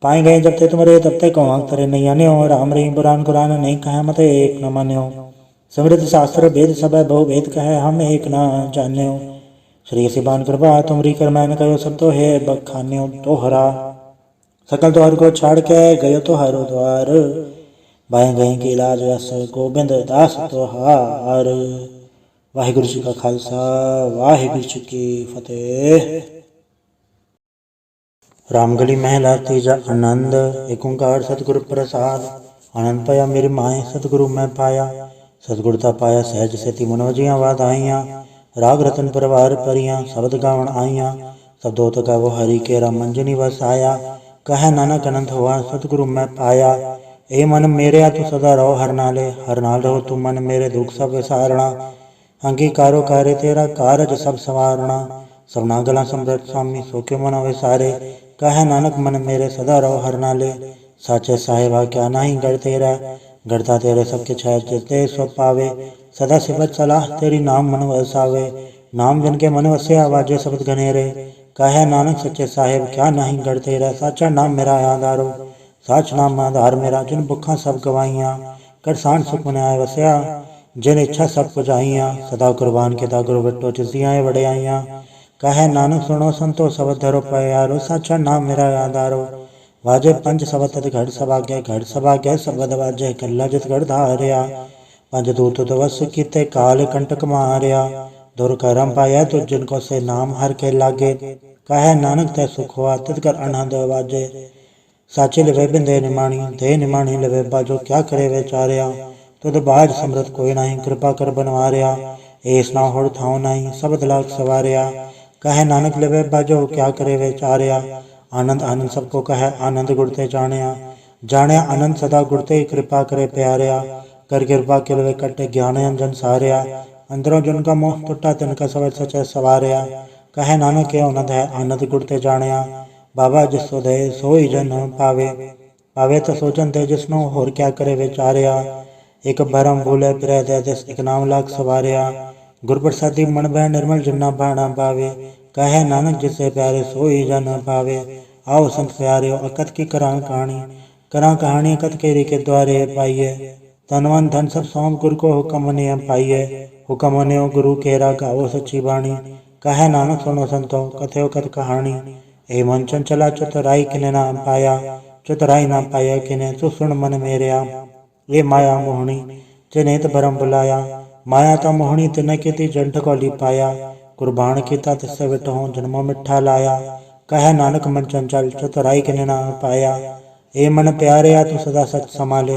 पाए गए जब ते तुम्हारे तब ते कौन तरे नहीं आने हो। राम रही बुरान कुरान नहीं कहा मत एक न मान्यो। समृद्ध शास्त्र वेद सब बहु वेद कहे हम एक न जान्यो। श्री सिबान कृपा तुमरी कर मैन कहो सब तो है बखान्यो तोहरा। सकल द्वार को छाड़ के गयो तो हरो द्वार, बाएं गए की लाज अस गोबिंद दास तोहार। वाहिगुरु जी का खालसा वाहिगुरु जी की फतेह। रामगली महला तीजा आनंद। एक ओंकार सतगुरु प्रसाद। आनंद पाया मेरी माए सतगुरु मैं पाया। सतगुरता पाया सहज सेती मनोजियाँ वाधाइयाँ। राग रतन परिवार परियाँ शब्द गावण आइयाँ। शब्दोत का वो हरि के राम मंजनी वसाया। कह नानक अनंत हुआ सतगुरु मैं पाया। ए मन मेरे तू सदा रहो हर नाले, हर नाल रहो तू मन मेरे दुख सब विसारणा। अंगीकारो कार्य तेरा कारज सब संवारणा। सबना गला समृत स्वामी सोके मन विसारे। कह नानक मन मेरे सदा रहो हर नाले। साचे साहेबा क्या नहीं गढ़ तेरा, गढ़ता तेरे सबके छाय जिते सो पावे। सदा सिफत सलाह तेरी नाम मन वसावे। नाम जन के मन वस्या वाजे शब्द घनेरे। कहे नानक सच्चे साहेब क्या नहीं गढ़ तेरा। साचा नाम मेरा आधारो, साच नाम आधार मेरा। जिन भुखा सब गवाइयाँ, कर सांड सुख मन आए वस्या। जिन इच्छा सब पुजाइयाँ, सदा कुर्बान के गुरु बट्टो चिसियाँ वड़ियाइयाँ। कहे नानक सुनो संतो सबद धरो प्यारो। साचा नाम मेरा आधारो, वाजे पंच सबद घड़ सभाग्य, घड़ सभाग्य सबद वाजे कल्ला जित गढ़ धारिया। पंच दूत तवस कीते काल कंटक मारिया। दुर करम पाया तो जिनको से नाम हर के लागे। कहे नानक तय सुख हुआ तित कर अनहद वाजे। साचे लिवे बिंदे निमाणी, दे निमाणी लिवे बाजो। क्या करे वे चारिया, तुद बाज समृत कोई नहीं। कृपा कर बनवारिया, एस ना होड़ थाऊ नहीं सबद लाख सवारिया। कहे नानक लिवे बाजो क्या करे वे चारिया। आनंद आनंद सबको कहे आनंद गुड़ते जानिया। जाने आनंद सदा गुड़ते कृपा करे प्यारिया। कर कृपा के लवे कटे ज्ञान अंजन सारिया। अंदरों जिनका मोह टुटा तिनका सवर सचे सवारिया। कहे नानक के आनंद है आनंद गुड़ते जानिया। बाबा जिसो दे सोई जन पावे, पावे तो सोचन दे जिसनो होर क्या करे विचारिया। एक भरम भूले फिर दे दिस एक नाम लाख सवारिया। गुर प्रसादी मन बह निर्मल जिन्ना बाणा पावे। कहे नानक जिसे प्यारे सोई जन पावे। आओ संत प्यारे अकत की करा कहानी, करा कहानी अकत केरी के द्वारे पाइये। तनवन धन सब सौंप गुरु को हुक्म नियम पाइये। हुक्म ने गुरु केरा गाओ सच्ची बाणी। कहे नानक सुनो संतो कथयो कथ कहानी। ए मन चंचला चतुराई किने ना पाया, चतुराई ना पाया किने तू सुन मन मेरिया। ये माया मोहनी जिनेत भरम बुलाया। माया ता मोहनी तिन की जंठ को ली पाया। कुर्बान कीता तिससे विटहो जन्मों मिठा लाया। कहे नानक मन चंचल चतुराई किने ना पाया। ए मन प्यारे तू सदा सच संभाले।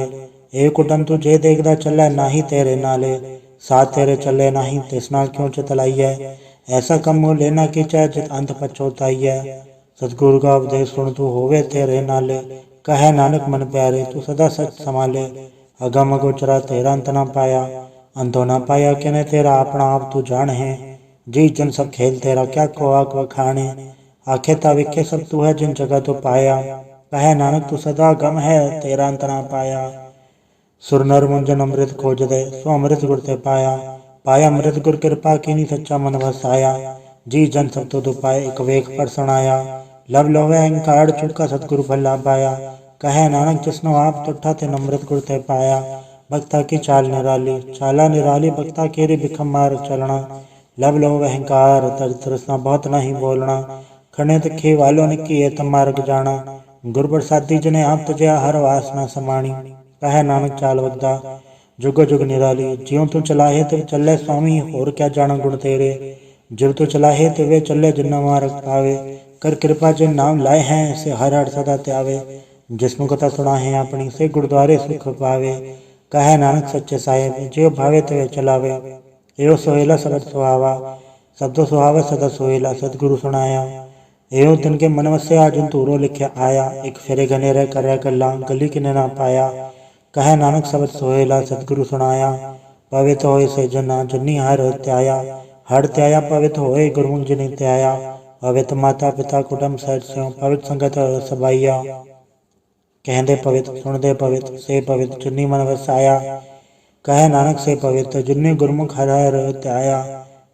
ए कुटन तू जे देखदा चले नाही तेरे नाले। साथ तेरे चले नहीं तिसना क्यों चितलाइये। ऐसा कम मोह लेना की चाहे जित अंत पछोताइये। सतगुरु का उपदेश सुन तू होवे तेरे नाले। कहे नानक मन प्यारे तू सदा सच संभाले। अगम गोचरा तेरा अंत ना पाया, अंतो ना पाया किने तेरा अपना आप तू जान है। जी जन सब खेल तेरा क्या को आक वखाणे। आखे ता विखे सब तू है जिन जगह तो पाया। कहे नानक तू सदा गम है तेरा अंत ना पाया। सुर नर मुंजन अमृत खोज दे सो अमृत गुर ते पाया। पाया अमृत गुर कृपा कीनी सच्चा मन वसाया। जी जन सब तो पाए एक वेख पर सुनाया। लब लोवे अहंकार चुका सतगुरु भला पाया। कहे नानक जिसनो आप तुठा ते अमृत गुर ते पाया। भक्ता की चाल निराली, चाला निराली भक्ता केरी बिखम मार चलना। लब लोभ अहंकार तज तृष्णा बहुत नहीं बोलना। खने तिखे वालों ने किए तम मार्ग जाना। गुर प्रसादी जने आप तजया हर वासना समाणी। कहे नानक चाल वगदा जुग जुग निराली। ज्यों तू चलाहे तिव चले स्वामी होर क्या जाना गुण तेरे। जिव तू चलाहे तिवे चले जिन्ना मार्ग पावे। कर कृपा जिन नाम लाए हैं से हर हर सदा त्यावे। जिसनु कथा सुना है अपनी से गुरुद्वारे सुख पावे। कहे नानक सच्चे साहेब जो भावे तिवे चलावे। एवं सोहेला सबद सुहावा, शब्दों सुहावा सदा सोहेला। सतगुरु सुनाया एवं तिनके मन वस्या जिन तूरो लिखे आया। एक फेरे गने रह कर गला गली किने ना पाया। कहे नानक सबद सोहेला सतगुरु सुनाया। पवित्र होए से जना जन्नी हर त्याया। हर त्याया पवित्र होए गुरु जिनी त्याया। पवित्र माता पिता कुटुंब सहित स्यों पवित्र संगत सबाइया। कहते पवित्र सुन दे पवित्र से पवित्र जिन्नी मन वसाया। कहे नानक से पवित्र जिन्नी गुरमुख हर हर त्याया।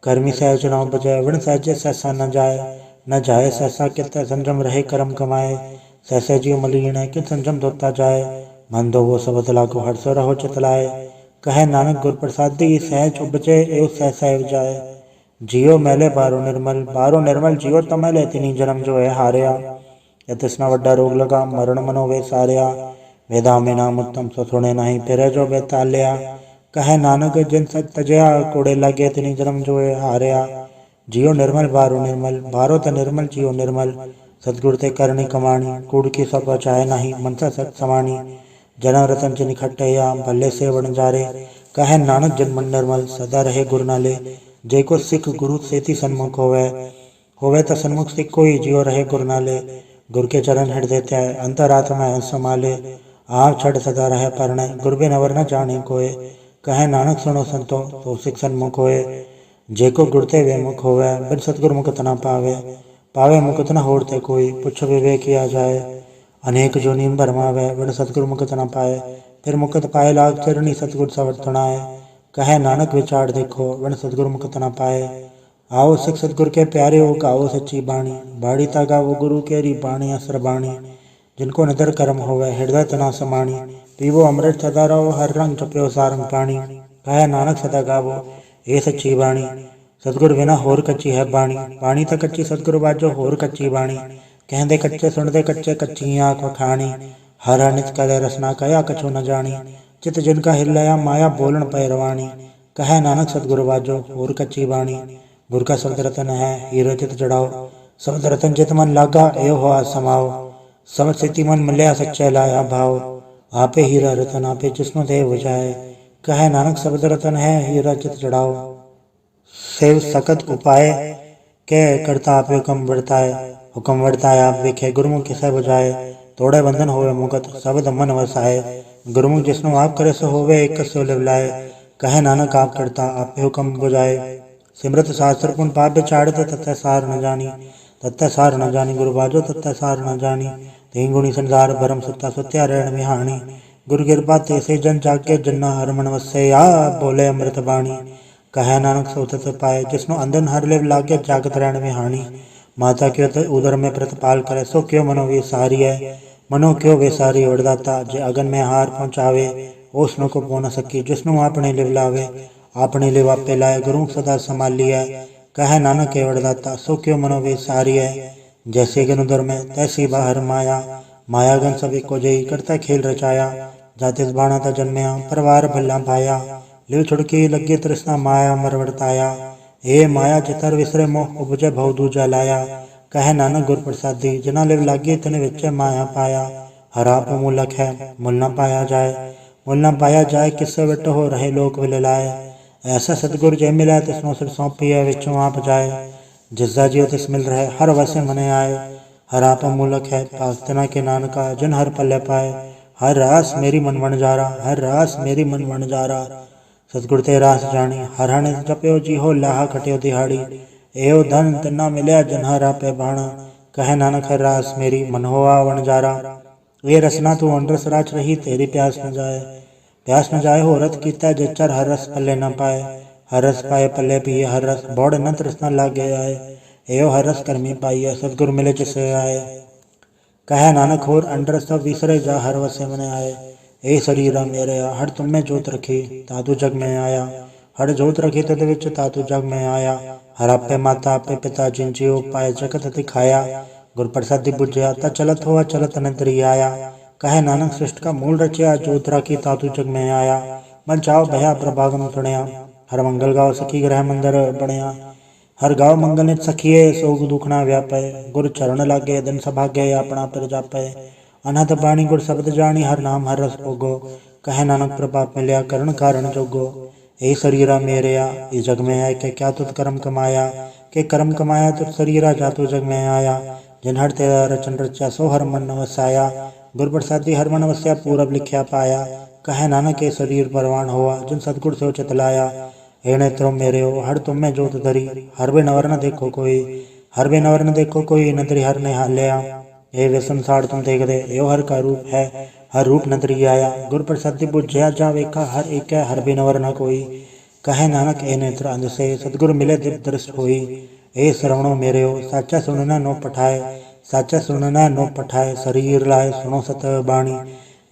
कर्मी सहज नाम बजाय वण सहजे सहसा न जाए। न जाए सहसा कित संजम रहे कर्म कमाए। सहसे जीव मलिन कित संजम धोता जाए। मन दो वो सबद लागो हर्ष रहो चितलाए। कहे नानक गुर प्रसादी सहज उपजे एव सह सहज जाए। जियो मैले बारो निर्मल जियो तो मैले तिनी जन्म जो है हारिया। या तिसना वड्डा रोग लगा मरण मनो वे सारिया। वेदा में नाम उत्तम सो सुने नहीं फिर जो बेतालिया। कहे नानक जिन सत तजया कोड़े लगे तिनी जन्म जो है हारिया। जियो निर्मल बारो त निर्मल जियो निर्मल। सतगुर ते करनी कमाणी कूड़ की सब चाहे नहीं मनसा सत समानी। जन्म रतन जिन खटैया भले से बन जारे। कहे नानक जन मन निर्मल सदा रहे गुर नाले। जे को सिख गुरु सेति सन्मुख होवे त सन्मुख सिख कोई जियो रहे गुर नाले। गुर के चरण हृदय त्याय अंतरात्मा संभाले। आप छड़ सदा रहे परणे गुर बिन अवर न जाने कोय। कहे नानक सुनो संतो तो सिख सन्मुख होए। जे को गुरते वे मुख होवे बिन सतगुर मुकत न पावे मुकत न होड़ते कोई। पुछ विवेक किया जाए अनेक जोनी भरमावे बिन सतगुर मुकत न पाए। फिर मुकत पाए लाग चरणी सतगुर सवर्तनाए। कहे नानक विचार देखो बिन सतगुर मुकत न पाए। आओ सिख सतगुर के प्यारे हो गाओ सच्ची बाणी। बाड़ी ता गाओ गुरु केरी बाणी असर बाणी। जिनको नदर कर्म होवे हृदय तना समाणी। पीवो अमृत सदा रहो हर रंग जप्यो सारंग पाणी। कहे नानक सदा गावो ए सच्ची बाणी। सतगुर बिना होर कच्ची है बाणी। बाणी ता कच्ची सतगुर बाजो होर कच्ची बाणी। कहते कच्चे सुनते कच्चे कच्ची आँख वखाणी। हर नित कले रसना कया कछु न जानी। चित जिनका हिलया माया बोलन पैरवाणी। कहे नानक सतगुर बाजो होर कच्ची बाणी। गुर का शब्द रतन है हीरो चित जड़ाओ। शब्द रतन चित मन लागा एव हो समाओ। समझ सिति मन मिलया सच्चे लाया भाव। आपे हीरा रतन आपे जिसनो दे बुझाए। कहे नानक शब्द रतन है हीरा चित जड़ाओ। सेव सकत उपाय के करता आपे हुक्म वर्ताए आप विखे गुरमुख किसे बुझाए। तोड़े बंधन होवे मुकत शब्द मन वसाए। गुरमुख जिसनो आप करे सो होवे एक सो लिवलाए। कहे नानक आप करता आपे हुक्म बुझाए। सिमरत शास्त्र पुन पाप बिचाड़त तत्ते सार न जानी। गुरु बाजो तत्ते सार न जानी। तीन गुणी संसार भरम सुता सुत्या रहन विहानी। गुरु कृपा ते से जन जाके जन्ना हर मन वसे या बोले अमृत बाणी। कहे नानक सोतत पाए जिसनो अंधन हर लिव लागे जागत रहन विहानी। माता क्यों तो उदर में प्रतिपाल करे सो क्यों मनो वे सारी है। मनो क्यों वे सारी वरदाता जे अगन में हार पहुँचावे। ओसनो को पो न सकी जिसनो आपने लिव लावे। आपने लिव आपे लाए गुरु सदा संभाल लिया। कहे नानक के वरदाता सो क्यों मनो वे सारी है। जैसे गन उदर में तैसी बाहर माया। माया गन सब को जई करता खेल रचाया। जातिस बाणा ता जन्मया परवार भला पाया। लिव छुड़की लगी तृष्णा माया मर वर्ताया। हे माया चितर विसरे मोह उपजे भव दूजा लाया। कहे नानक गुर प्रसादी जना लिव लागी तन विच माया पाया। हराप मूलक है मुल न पाया जाए किससे विट हो रहे लोक विल लाए। ऐसा सतगुर जय मिला तिसनो सिर सौंपी है विचों आप जाए। जिसदा जियो तिस मिल रहे हर वसे मने आए। हराप मूलक है पास्तना के नानका जिन हर पल्ले पाए। हर रास मेरी मन वण जारा। सतगुर ते रास जानी हर हण जप्यो जी हो लाहा खटियो दिहाड़ी। एव धन तिना मिलया जनहरा पे बाणा। कहे नानक हर रास मेरी मन होआ वण जारा। ये रसना तू अनरस राच रही तेरी प्यास न जाए हो रत कीता जचर हर रस पल्ले न पाए। हर रस पाए पल्ले पिए हर रस बौड़ न तृष्णा लागे आए। एव हर रस कर्मी पाइए सतगुर मिले जिसे आए। कहे नानक होर अनरस सब विसरे जा हर वसे मने आए। ए शरीरा मेरे हर तुम में जोत रखी तातु जग में आया। हर जोत रखी तद विच तातु जग में आया। हर आपे माता आपे पिता जिन जियो पाए जगत दिखाया। गुर प्रसादी बुझया ता चलत हुआ चलत नतरी आया। कहे नानक सृष्ट का मूल रचया जोत राखी तातु जग में आया। मन चाओ भया प्रभागम सुनया हर मंगल गाओ सखी ग्रह मंदिर बनया। हर गाँव मंगल नित सखिए सोग दुखना व्यापै। गुर चरण लागे दिन सभागे अपना पर जापै। अनहत बाणी गुर शब्द जानी हर नाम हर रस भोगो। कहे नानक प्रभाप मिलया करण कारण जोगो। ए शरीरा मेरेया इस जग में है के क्या तुत कर्म कमाया। के कर्म कमाया तुत शरीरा जातु जग में आया। जिन हर तेरा रचन रचा सो हर मन वसाया। गुर प्रसादी हर मन वस्या पूरब लिखया पाया। कहे नानक के शरीर परवान हुआ जिन सतगुर से चितलाया। हे नेत्रों मेरे हो हर तुम में जोत धरी। हर बे नवर न देखो कोई नदरी हर ने हाल्या। हे वे संसार तुम देख दे यो हर का रूप है हर रूप नदरी आया। गुर प्रसादी बुझया जा वेखा हर एक है हर बे नवर न कोई। कहे नानक ए नेत्र अंध से सतगुर मिले दिव्य दृष्ट होई। ए श्रवणो मेरे हो साचा सुनना नो पठाए शरीर लाए सुनो सत बाणी।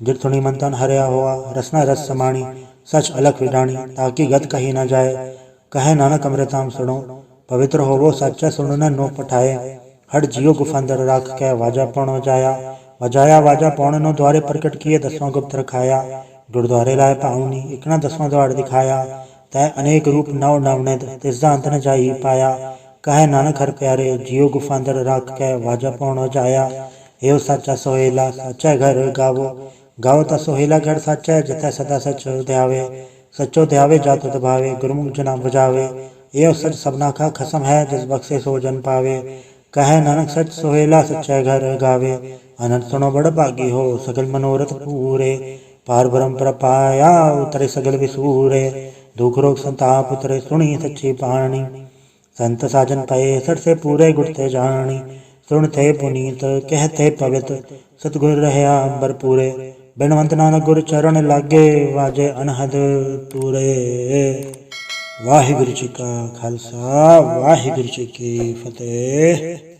जित सुनी मन तन हरया हुआ रसना रस समाणी। सच अलख विडाणी, ताकि गत कही न जाए। कहे नानक अमृताम सुनो, पवित्र होवो सच सुनन नो पठाए। हट जियो गुफांदर राख कै वाजा पौण वजाया। वजाया वाजा पौण नो द्वारे प्रकट किए, दसवां गुप्त रखाया। गुरुद्वारे लाए पाऊनी, इकना दसवां द्वार दिखाया। तय अनेक रूप नव नवनिध, तिसदा अंत न जाई पाया। कहे नानक हर प्यारे, जियो गुफांदर राख कै वाजा पौण वजाया। एव साचा सोहेला, साचा घर गावो। गावो ता सोहेला घर साचा, जितै सदा सच ध्यावे। सचो ध्यावे जातो दबावे, गुरमुख जना बुझावे। एव सच सबना का खसम है, जिस बख्शे सो जन पावे। कहे नानक सच सोहेला, सच्चा घर गावे। अनंत सुनो बड़ भागी हो, सगल मनोरथ पूरे। पार ब्रह्म प्रपाया, उतरे सगल विसूरे। दुख रोग संताप उतरे, सुनी सच्ची बाणी। संत साजन पए, सठ से पूरे गुड़ते जानी। सुन थे पुनीत, कहते पवित्र, सतगुर रहया भरपूरे। बिनवंत नानक गुर चरण लागे, वाजे अनहद तूरे। वाहिगुरु जी का खालसा, वाहिगुरु जी की फतेह।